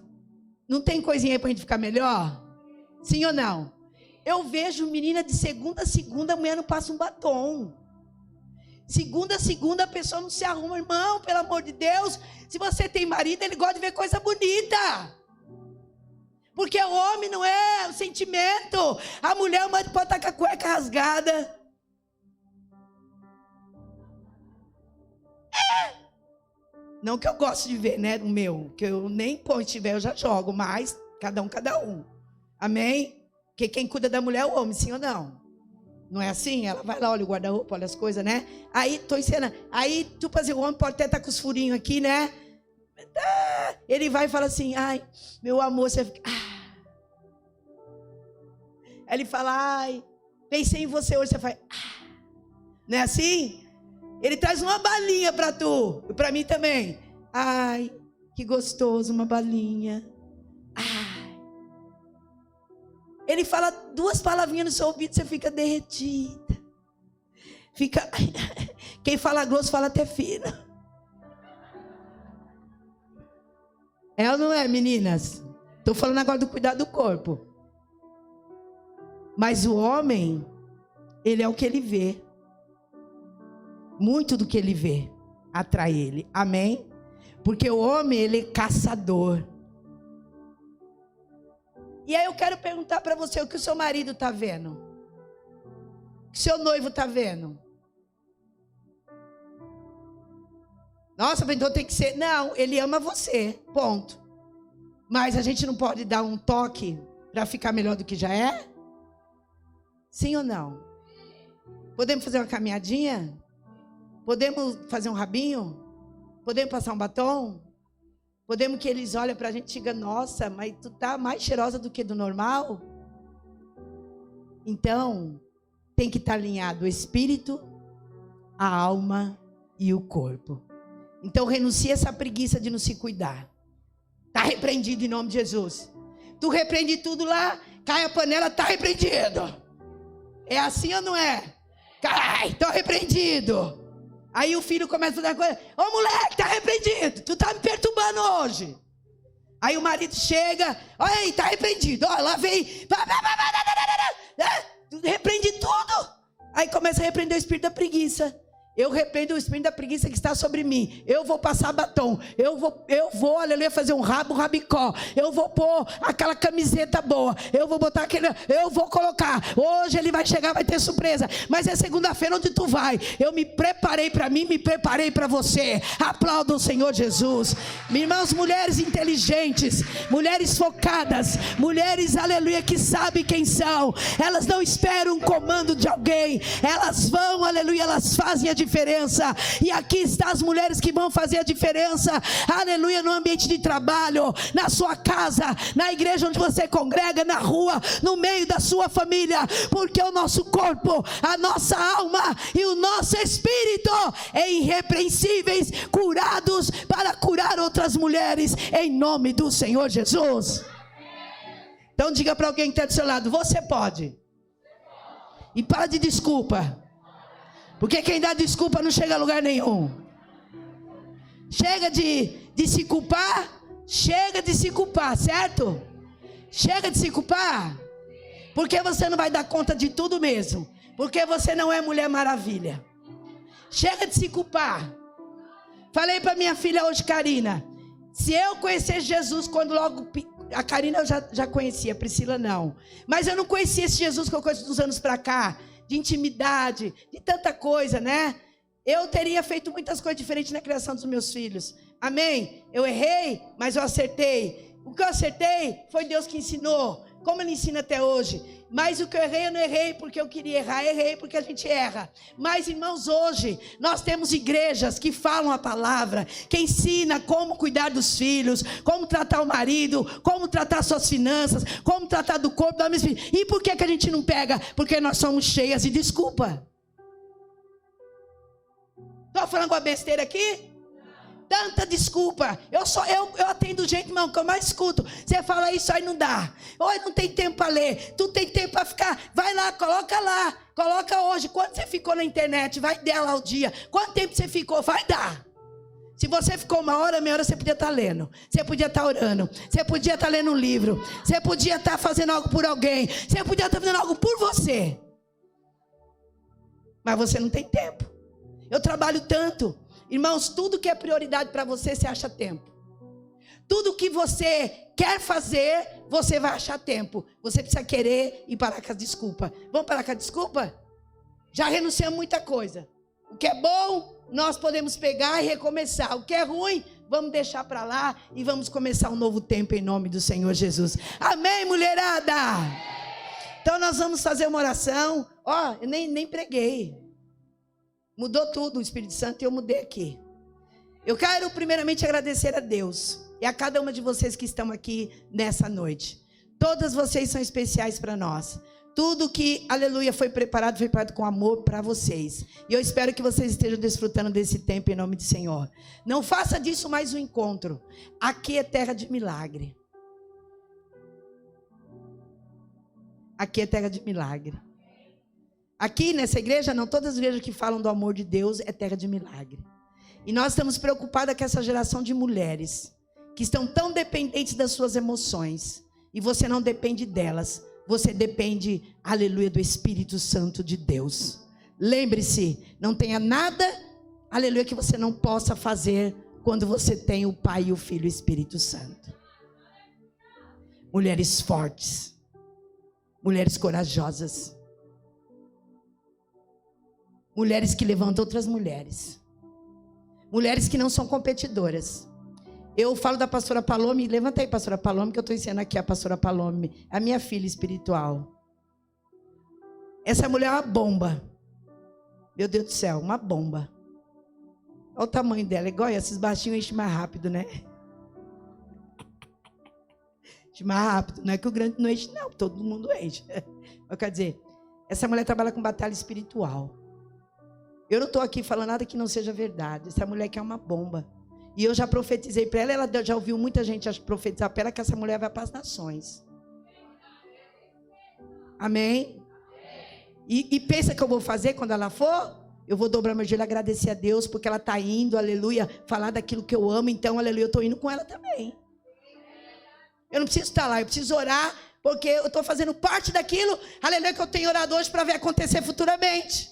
não tem coisinha aí pra gente ficar melhor? Sim ou não? Eu vejo menina de segunda a segunda, a mulher não passa um batom. Segunda a segunda, a pessoa não se arruma. Irmão, pelo amor de Deus, se você tem marido, ele gosta de ver coisa bonita. Porque o homem não é o sentimento. A mulher, o marido pode estar com a cueca rasgada. Não que eu gosto de ver, né, o meu, que eu nem põe, se tiver eu já jogo, mas cada um. Amém? Porque quem cuida da mulher é o homem, sim ou não? Não é assim? Ela vai lá, olha o guarda-roupa, olha as coisas, né? Aí, tô ensinando. Aí, tu fazer o homem pode até estar com os furinhos aqui, né? Ele vai e fala assim, ai, meu amor, você fica... Aí ele fala, ai, pensei em você hoje, você faz... Não é assim? Ele traz uma balinha para tu, e para mim também. Ai, que gostoso, uma balinha. Ai. Ele fala 2 palavrinhas no seu ouvido, você fica derretida. Fica... Quem fala grosso fala até fino. É ou não é, meninas? Estou falando agora do cuidado do corpo. Mas o homem, ele é o que ele vê. Muito do que ele vê atrai ele. Amém? Porque o homem, ele é caçador. E aí eu quero perguntar para você o que o seu marido está vendo. O que o seu noivo está vendo. Nossa, então tem que ser... Não, ele ama você, ponto. Mas a gente não pode dar um toque para ficar melhor do que já é? Sim ou não? Podemos fazer uma caminhadinha? Podemos fazer um rabinho? Podemos passar um batom? Podemos que eles olhem para a gente e digam, nossa, mas tu tá mais cheirosa do que do normal? Então, tem que estar alinhado o espírito, a alma e o corpo. Então, renuncia essa preguiça de não se cuidar. Está repreendido em nome de Jesus. Tu repreende tudo lá, cai a panela, está repreendido. É assim ou não é? Cai, estou repreendido. Aí o filho começa a fazer coisa. Ô moleque, tá repreendido. Tu tá me perturbando hoje. Aí o marido chega. Olha aí, tá repreendido. Ó, lá vem. Repreende tudo. Aí começa a repreender o espírito da preguiça. Eu repreendo o espírito da preguiça que está sobre mim. Eu vou passar batom. Eu vou, aleluia, fazer um rabicó. Eu vou pôr aquela camiseta boa. Eu vou botar aquele... Eu vou colocar. Hoje ele vai chegar, vai ter surpresa. Mas é segunda-feira onde tu vai. Eu me preparei para mim, me preparei para você. Aplauda o Senhor Jesus. Irmãos, mulheres inteligentes, mulheres focadas, mulheres, aleluia, que sabem quem são. Elas não esperam um comando de alguém. Elas vão, aleluia, elas fazem a diferença. E aqui estão as mulheres que vão fazer a diferença, aleluia, no ambiente de trabalho, na sua casa, na igreja onde você congrega, na rua, no meio da sua família, porque o nosso corpo, a nossa alma e o nosso espírito é irrepreensíveis, curados para curar outras mulheres, em nome do Senhor Jesus. Então diga para alguém que está do seu lado, você pode. E para de desculpa. Porque quem dá desculpa não chega a lugar nenhum. Chega de se culpar. Chega de se culpar, certo? Chega de se culpar. Porque você não vai dar conta de tudo mesmo. Porque você não é Mulher Maravilha. Chega de se culpar. Falei para minha filha hoje, Karina. Se eu conhecesse Jesus quando logo... A Karina eu já conhecia, a Priscila não. Mas eu não conhecia esse Jesus que eu conheço dos anos para cá. De intimidade, de tanta coisa, né? Eu teria feito muitas coisas diferentes na criação dos meus filhos. Amém? Eu errei, mas eu acertei. O que eu acertei foi Deus que ensinou. Como Ele ensina até hoje. Mas o que eu errei, eu não errei porque eu queria errar, errei porque a gente erra. Mas, irmãos, hoje nós temos igrejas que falam a palavra, que ensina como cuidar dos filhos, como tratar o marido, como tratar suas finanças, como tratar do corpo, da mesma. E por que a gente não pega? Porque nós somos cheias de desculpa. Estou falando uma besteira aqui? Tanta desculpa. Eu atendo gente, irmão, que eu mais escuto. Você fala isso, aí não dá. Hoje não tem tempo para ler. Tu tem tempo para ficar. Vai lá. Coloca hoje. Quanto você ficou na internet? Vai dar lá o dia. Quanto tempo você ficou? Vai dar. Se você ficou uma hora, meia hora, você podia estar lendo. Você podia estar orando. Você podia estar lendo um livro. Você podia estar fazendo algo por alguém. Você podia estar fazendo algo por você. Mas você não tem tempo. Eu trabalho tanto. Irmãos, tudo que é prioridade para você, você acha tempo. Tudo que você quer fazer, você vai achar tempo. Você precisa querer e parar com a desculpa. Vamos parar com a desculpa? Já renunciamos muita coisa. O que é bom, nós podemos pegar e recomeçar. O que é ruim, vamos deixar para lá e vamos começar um novo tempo em nome do Senhor Jesus. Amém, mulherada? Então nós vamos fazer uma oração. Eu nem preguei. Mudou tudo o Espírito Santo e eu mudei aqui. Eu quero primeiramente agradecer a Deus e a cada uma de vocês que estão aqui nessa noite. Todas vocês são especiais para nós. Tudo que, aleluia, foi preparado com amor para vocês. E eu espero que vocês estejam desfrutando desse tempo em nome do Senhor. Não faça disso mais um encontro. Aqui é terra de milagre. Aqui é terra de milagre. Aqui nessa igreja, não todas as igrejas que falam do amor de Deus é terra de milagre. E nós estamos preocupados com essa geração de mulheres que estão tão dependentes das suas emoções. E você não depende delas. Você depende, aleluia, do Espírito Santo de Deus. Lembre-se, não tenha nada, aleluia, que você não possa fazer quando você tem o Pai e o Filho e o Espírito Santo. Mulheres fortes. Mulheres corajosas. Mulheres que levantam outras mulheres. Mulheres que não são competidoras. Eu falo da pastora Palome. Levanta aí, pastora Palome, que eu estou ensinando aqui a pastora Palome. A minha filha espiritual. Essa mulher é uma bomba. Meu Deus do céu, uma bomba. Olha o tamanho dela. Igual esses baixinhos enchem mais rápido, né? Enche mais rápido. Não é que o grande não enche, não. Todo mundo enche. Eu quero dizer, essa mulher trabalha com batalha espiritual. Eu não estou aqui falando nada que não seja verdade. Essa mulher que é uma bomba. E eu já profetizei para ela já ouviu muita gente profetizar para ela que essa mulher vai para as nações. Amém? E pensa que eu vou fazer quando ela for? Eu vou dobrar meu joelho e agradecer a Deus, porque ela está indo, aleluia, falar daquilo que eu amo. Então, aleluia, eu estou indo com ela também. Eu não preciso estar lá, eu preciso orar, porque eu estou fazendo parte daquilo, aleluia, que eu tenho orado hoje para ver acontecer futuramente.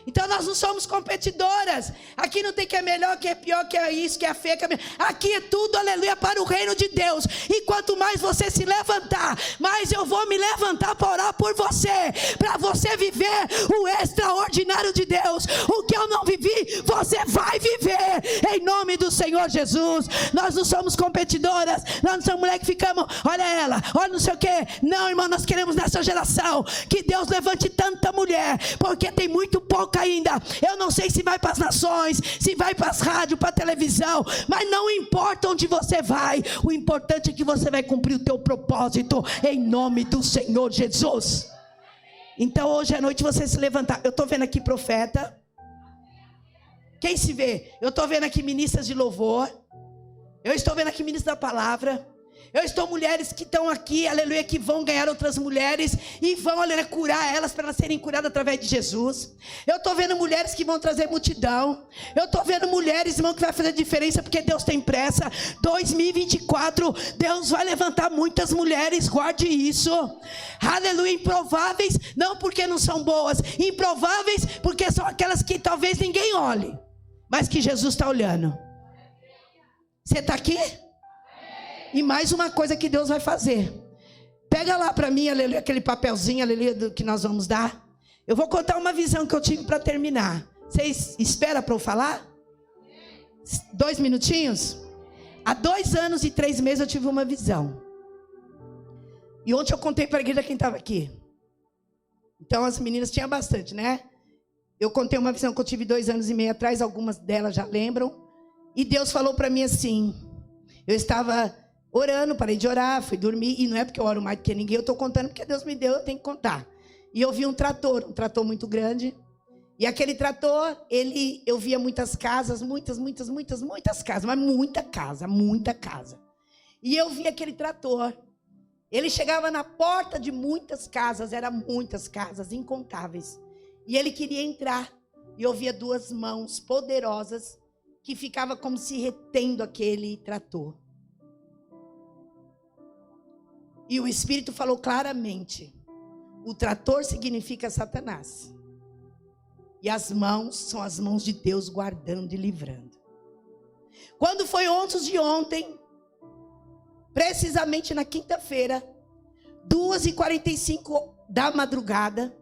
Então nós não somos competidoras. Aqui não tem que é melhor, que é pior, que é isso, que é feio, que é melhor. Aqui é tudo, aleluia, para o reino de Deus. E quanto mais você se levantar, mais eu vou me levantar para orar por você, para você viver o extraordinário de Deus. O que eu não vivi, você vai viver, em nome do Senhor Jesus. Nós não somos competidoras. Nós não somos mulheres que ficamos, olha ela, olha não sei o que. Não, irmão, nós queremos nessa geração que Deus levante tanta mulher, porque tem muito pouco ainda. Eu não sei se vai para as nações, se vai para as rádios, para a televisão, mas não importa onde você vai, o importante é que você vai cumprir o teu propósito, em nome do Senhor Jesus. Então hoje à noite você se levantar. Eu estou vendo aqui profeta. Quem se vê? Eu estou vendo aqui ministras de louvor. Eu estou vendo aqui ministros da palavra. Eu estou mulheres que estão aqui, aleluia, que vão ganhar outras mulheres e vão, aleluia, curar elas para elas serem curadas através de Jesus. Eu estou vendo mulheres que vão trazer multidão. Eu estou vendo mulheres, irmão, que vai fazer diferença porque Deus tem pressa. 2024, Deus vai levantar muitas mulheres, guarde isso. Aleluia, improváveis, não porque não são boas, improváveis porque são aquelas que talvez ninguém olhe, mas que Jesus está olhando. Você está aqui? E mais uma coisa que Deus vai fazer. Pega lá para mim, aleluia, aquele papelzinho, aleluia, do que nós vamos dar. Eu vou contar uma visão que eu tive para terminar. Vocês esperam para eu falar? 2 minutinhos? Há 2 anos e 3 meses eu tive uma visão. E ontem eu contei para a igreja quem estava aqui. Então as meninas tinham bastante, né? Eu contei uma visão que eu tive 2 anos e meio atrás, algumas delas já lembram. E Deus falou para mim assim, eu estava orando, parei de orar, fui dormir. E não é porque eu oro mais do que ninguém, eu estou contando porque Deus me deu, eu tenho que contar. E eu vi um trator muito grande. E aquele trator, eu via muitas casas, muitas casas, mas muita casa. E eu vi aquele trator. Ele chegava na porta de muitas casas, eram muitas casas, incontáveis. E ele queria entrar. E eu via 2 mãos poderosas que ficavam como se retendo aquele trator. E o Espírito falou claramente, o trator significa Satanás. E as mãos são as mãos de Deus guardando e livrando. Quando foi ontem, precisamente na quinta-feira, 2h45 da madrugada,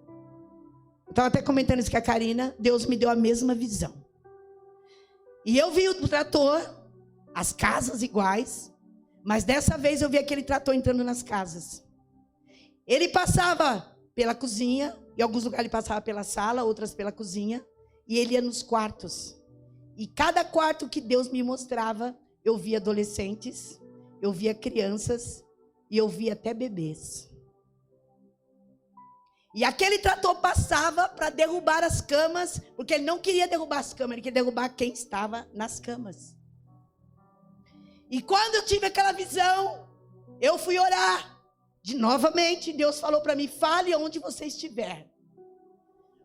eu estava até comentando isso com a Karina, Deus me deu a mesma visão. E eu vi o trator, as casas iguais, mas dessa vez eu vi aquele trator entrando nas casas. Ele passava pela cozinha, em alguns lugares ele passava pela sala, outras pela cozinha, e ele ia nos quartos. E cada quarto que Deus me mostrava, eu via adolescentes, eu via crianças e eu via até bebês. E aquele trator passava para derrubar as camas, porque ele não queria derrubar as camas, ele queria derrubar quem estava nas camas. E quando eu tive aquela visão, eu fui orar. Novamente, Deus falou para mim, fale onde você estiver.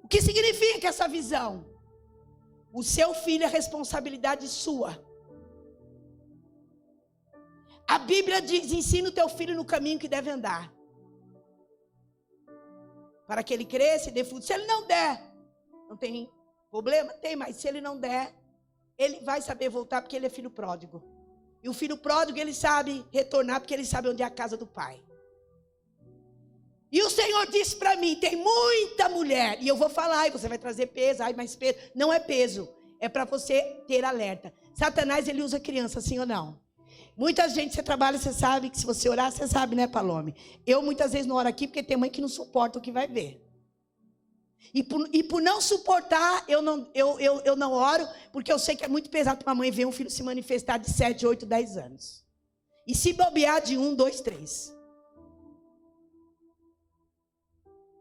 O que significa essa visão? O seu filho é responsabilidade sua. A Bíblia diz, ensina o teu filho no caminho que deve andar. Para que ele cresça e dê fruto. Se ele não der, não tem problema? Tem, mas se ele não der, ele vai saber voltar porque ele é filho pródigo. E o filho pródigo, ele sabe retornar porque ele sabe onde é a casa do pai. E o Senhor disse para mim, tem muita mulher, e eu vou falar, e você vai trazer peso, mais peso. Não é peso, é para você ter alerta. Satanás, ele usa criança, sim ou não? Muita gente, você trabalha, você sabe que se você orar, você sabe, né, Palome? Eu muitas vezes não oro aqui, porque tem mãe que não suporta o que vai ver. E por não suportar, eu não oro, porque eu sei que é muito pesado para uma mãe ver um filho se manifestar de 7, 8, 10 anos. E se bobear de 1, 2, 3.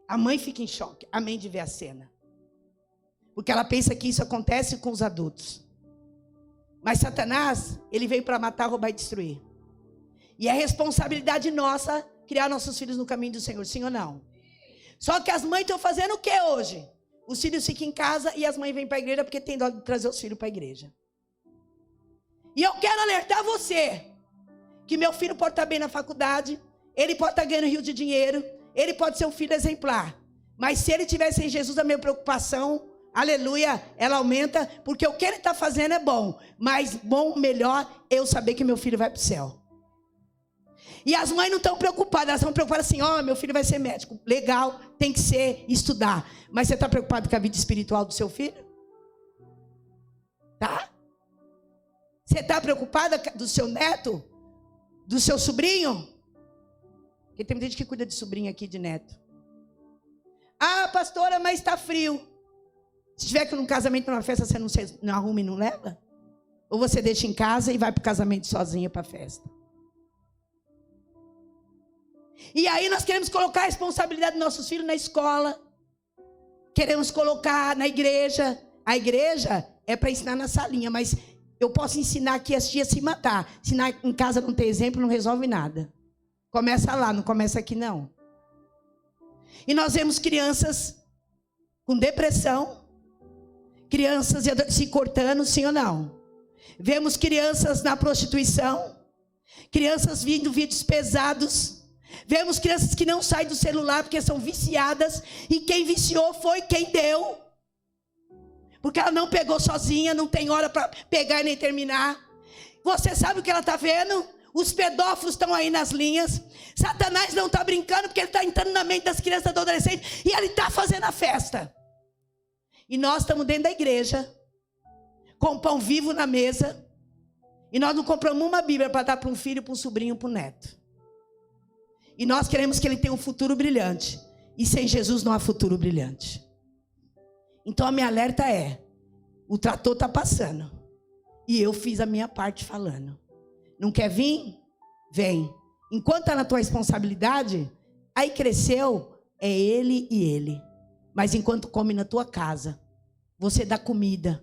A mãe fica em choque, a mãe de ver a cena. Porque ela pensa que isso acontece com os adultos. Mas Satanás, ele veio para matar, roubar e destruir. E é responsabilidade nossa criar nossos filhos no caminho do Senhor, sim ou não? Só que as mães estão fazendo o que hoje? Os filhos ficam em casa e as mães vêm para a igreja porque tem dó de trazer os filhos para a igreja. E eu quero alertar você, que meu filho pode estar bem na faculdade, ele pode estar ganhando rio de dinheiro, ele pode ser um filho exemplar. Mas se ele estiver sem Jesus, a minha preocupação, aleluia, ela aumenta, porque o que ele está fazendo é bom. Mas bom, melhor, eu saber que meu filho vai para o céu. E as mães não estão preocupadas, elas estão preocupadas assim, meu filho vai ser médico. Legal, tem que ser, estudar. Mas você está preocupado com a vida espiritual do seu filho? Tá? Você está preocupada do seu neto? Do seu sobrinho? Porque tem muita gente que cuida de sobrinho aqui, de neto. Ah, pastora, mas está frio. Se tiver que ir num casamento, numa festa, você não arruma e não leva? Ou você deixa em casa e vai para o casamento sozinha para a festa? E aí nós queremos colocar a responsabilidade dos nossos filhos na escola. Queremos colocar na igreja. A igreja é para ensinar na salinha, mas eu posso ensinar aqui as tias se matar. Se em casa não tem exemplo, não resolve nada. Começa lá, não começa aqui não. E nós vemos crianças com depressão, crianças se cortando, sim ou não? Vemos crianças na prostituição, crianças vendo vídeos pesados. Vemos crianças que não saem do celular porque são viciadas. E quem viciou foi quem deu. Porque ela não pegou sozinha, não tem hora para pegar e nem terminar. Você sabe o que ela está vendo? Os pedófilos estão aí nas linhas. Satanás não está brincando porque ele está entrando na mente das crianças e dos adolescentes. E ele está fazendo a festa. E nós estamos dentro da igreja, com pão vivo na mesa. E nós não compramos uma Bíblia para dar para um filho, para um sobrinho, para um neto. E nós queremos que ele tenha um futuro brilhante. E sem Jesus não há futuro brilhante. Então a minha alerta é: o trator está passando. E eu fiz a minha parte falando. Não quer vir? Vem. Enquanto está na tua responsabilidade, aí cresceu, é ele e ele. Mas enquanto come na tua casa, você dá comida,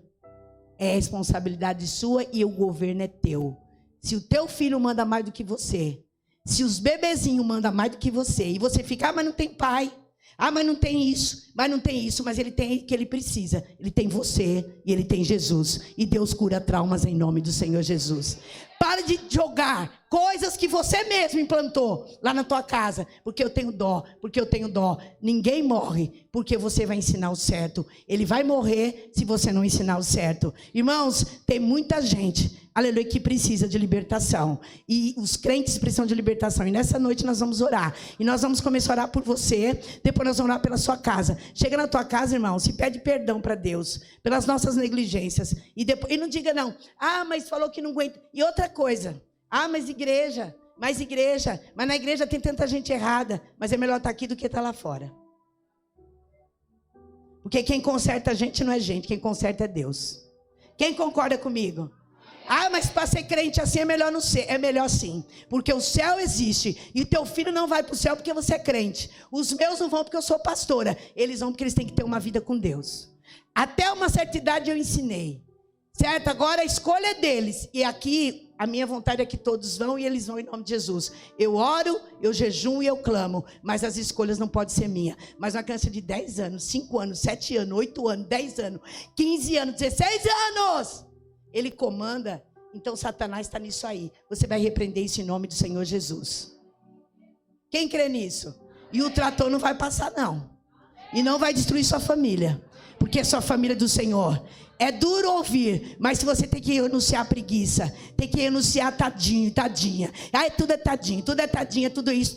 é responsabilidade sua e o governo é teu. Se o teu filho manda mais do que você, se os bebezinhos mandam mais do que você, e você fica, mas não tem pai, mas não tem isso, mas ele tem o que ele precisa. Ele tem você e ele tem Jesus. E Deus cura traumas em nome do Senhor Jesus. Para de jogar coisas que você mesmo implantou lá na tua casa. Porque eu tenho dó, porque eu tenho dó. Ninguém morre porque você vai ensinar o certo. Ele vai morrer se você não ensinar o certo. Irmãos, tem muita gente, aleluia, que precisa de libertação. E os crentes precisam de libertação. E nessa noite nós vamos orar. E nós vamos começar a orar por você. Depois nós vamos orar pela sua casa. Chega na tua casa, irmão, se pede perdão para Deus pelas nossas negligências. E não diga não. Mas falou que não aguenta. E outra coisa. Mas igreja. Mas na igreja tem tanta gente errada. Mas é melhor estar aqui do que estar lá fora. Porque quem conserta a gente não é gente. Quem conserta é Deus. Quem concorda comigo? Mas para ser crente assim é melhor não ser. É melhor sim. Porque o céu existe. E teu filho não vai para o céu porque você é crente. Os meus não vão porque eu sou pastora. Eles vão porque eles têm que ter uma vida com Deus. Até uma certa idade eu ensinei. Certo? Agora a escolha é deles. E aqui a minha vontade é que todos vão e eles vão em nome de Jesus. Eu oro, eu jejuo e eu clamo. Mas as escolhas não podem ser minhas. Mas uma criança de 10 anos, 5 anos, 7 anos, 8 anos, 10 anos, 15 anos, 16 anos... Ele comanda, então Satanás está nisso aí. Você vai repreender isso em nome do Senhor Jesus. Quem crê nisso? E o trator não vai passar não. E não vai destruir sua família. Porque é sua família do Senhor. É duro ouvir, mas se você tem que renunciar a preguiça, tem que renunciar tadinho, tadinha. Tudo é tadinho, tudo é tadinha, tudo isso.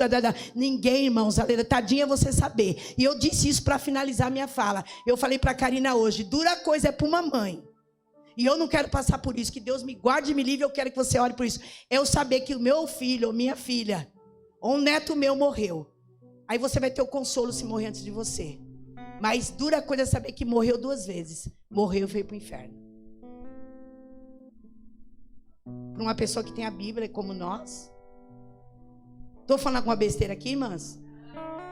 Ninguém, irmãos, tadinha é você saber. E eu disse isso para finalizar minha fala. Eu falei para a Karina hoje, dura coisa é para uma mãe. E eu não quero passar por isso, que Deus me guarde e me livre, eu quero que você ore por isso. Eu saber que o meu filho, ou minha filha, ou um neto meu morreu. Aí você vai ter o consolo se morrer antes de você. Mas dura coisa é saber que morreu 2 vezes. Morreu e veio para o inferno. Para uma pessoa que tem a Bíblia como nós. Estou falando alguma besteira aqui, irmãs?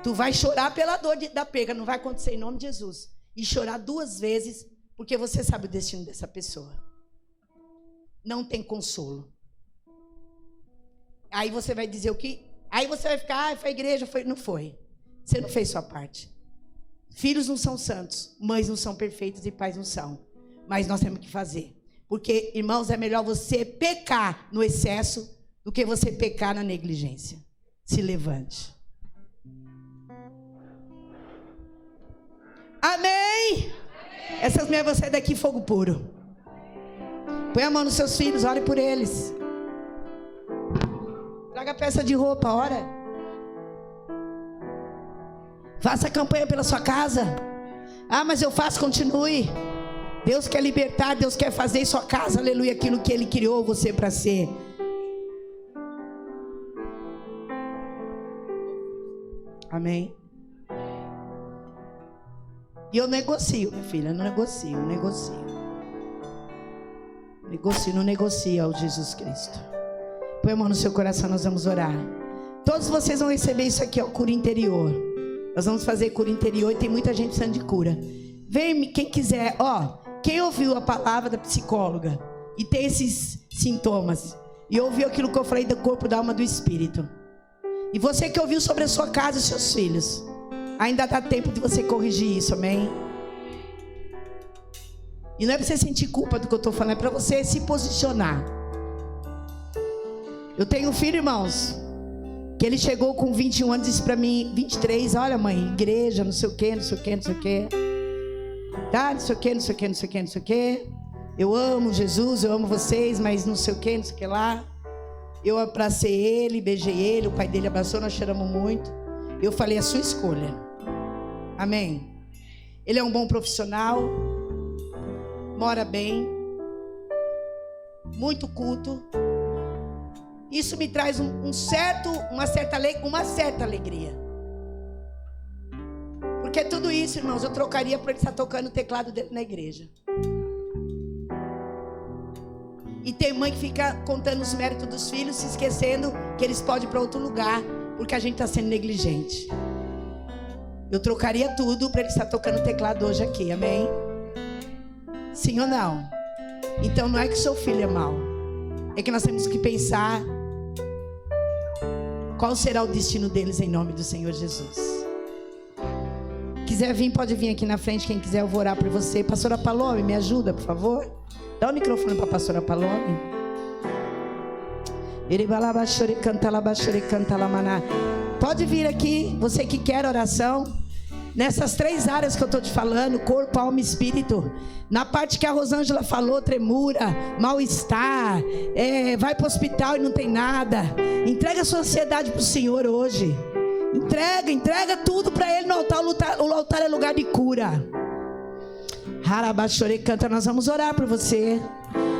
Tu vai chorar pela dor da perda, não vai acontecer em nome de Jesus. E chorar 2 vezes. Porque você sabe o destino dessa pessoa. Não tem consolo. Aí você vai dizer o que? Aí você vai ficar, foi a igreja, foi. Não foi. Você não fez sua parte. Filhos não são santos, mães não são perfeitas e pais não são. Mas nós temos que fazer. Porque, irmãos, é melhor você pecar no excesso do que você pecar na negligência. Se levante. Amém? Essas mulheres vão sair daqui fogo puro. Põe a mão nos seus filhos, ore por eles. Traga peça de roupa, ora. Faça campanha pela sua casa. Mas eu faço, continue. Deus quer libertar, Deus quer fazer em sua casa, aleluia, aquilo que Ele criou você para ser. Amém. E eu negocio, minha filha, não negocio. Não negocio ao Jesus Cristo. Põe a mão no seu coração, nós vamos orar. Todos vocês vão receber isso aqui, ó, cura interior. Nós vamos fazer cura interior e tem muita gente precisando de cura. Vem, quem quiser, quem ouviu a palavra da psicóloga e tem esses sintomas, e ouviu aquilo que eu falei do corpo, da alma, do espírito. E você que ouviu sobre a sua casa e seus filhos, ainda dá tempo de você corrigir isso, amém? E não é para você sentir culpa do que eu estou falando, é para você se posicionar. Eu tenho um filho, irmãos, que ele chegou com 21 anos e disse para mim, 23, olha mãe, igreja, não sei o quê. Tá, não sei o quê. Eu amo Jesus, eu amo vocês, mas não sei o que lá. Eu abracei ele, beijei ele, o pai dele abraçou, nós choramos muito. Eu falei, a sua escolha. Amém. Ele é um bom profissional, mora bem, muito culto. Isso me traz uma certa alegria. Porque tudo isso, irmãos, eu trocaria por ele estar tocando o teclado dele na igreja. E tem mãe que fica contando os méritos dos filhos, se esquecendo que eles podem ir para outro lugar, porque a gente está sendo negligente. Eu trocaria tudo para ele estar tocando o teclado hoje aqui, amém? Sim ou não? Então não é que seu filho é mau, é que nós temos que pensar qual será o destino deles em nome do Senhor Jesus. Quiser vir, pode vir aqui na frente. Quem quiser, eu vou orar por você. Pastora Palome, me ajuda, por favor. Dá o microfone para a pastora Palome. Pode vir aqui, você que quer oração. Nessas 3 áreas que eu estou te falando, corpo, alma e espírito. Na parte que a Rosângela falou, tremura, mal-estar, vai para o hospital e não tem nada. Entrega a sua ansiedade para o Senhor hoje. Entrega tudo para Ele no altar. O altar é lugar de cura. Canta, nós vamos orar por você.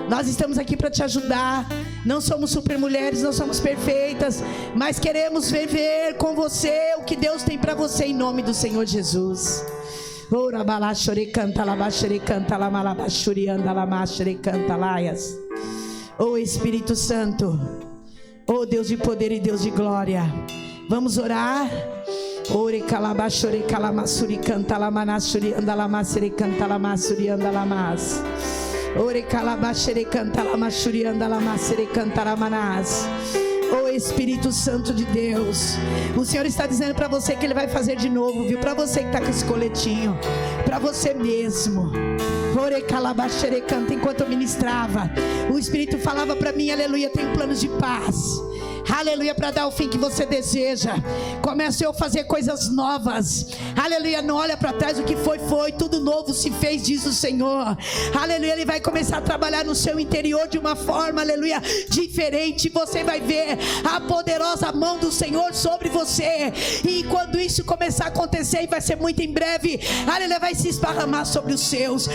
Nós estamos aqui para te ajudar. Não somos super mulheres, não somos perfeitas, mas queremos viver com você o que Deus tem para você em nome do Senhor Jesus. Oh Espírito Santo, oh Deus de poder e Deus de glória, vamos orar. Ore calabashore calamasuri canta lamanasuri andalamasere canta lamasuri andalamas. Ore calabashere canta lamashuri andalamasere canta lamanas. Oh Espírito Santo de Deus, o Senhor está dizendo para você que Ele vai fazer de novo, viu? Para você que está com esse coletinho, para você mesmo. Ore calabashere canta. Enquanto eu ministrava, o Espírito falava para mim, aleluia, tem planos de paz. Aleluia, para dar o fim que você deseja. Comece a fazer coisas novas. Aleluia, não olha para trás, o que foi, tudo novo se fez, diz o Senhor. Aleluia, Ele vai começar a trabalhar no seu interior de uma forma, aleluia, diferente. Você vai ver a poderosa mão do Senhor sobre você. E quando isso começar a acontecer, e vai ser muito em breve, aleluia, vai se esparramar sobre os seus.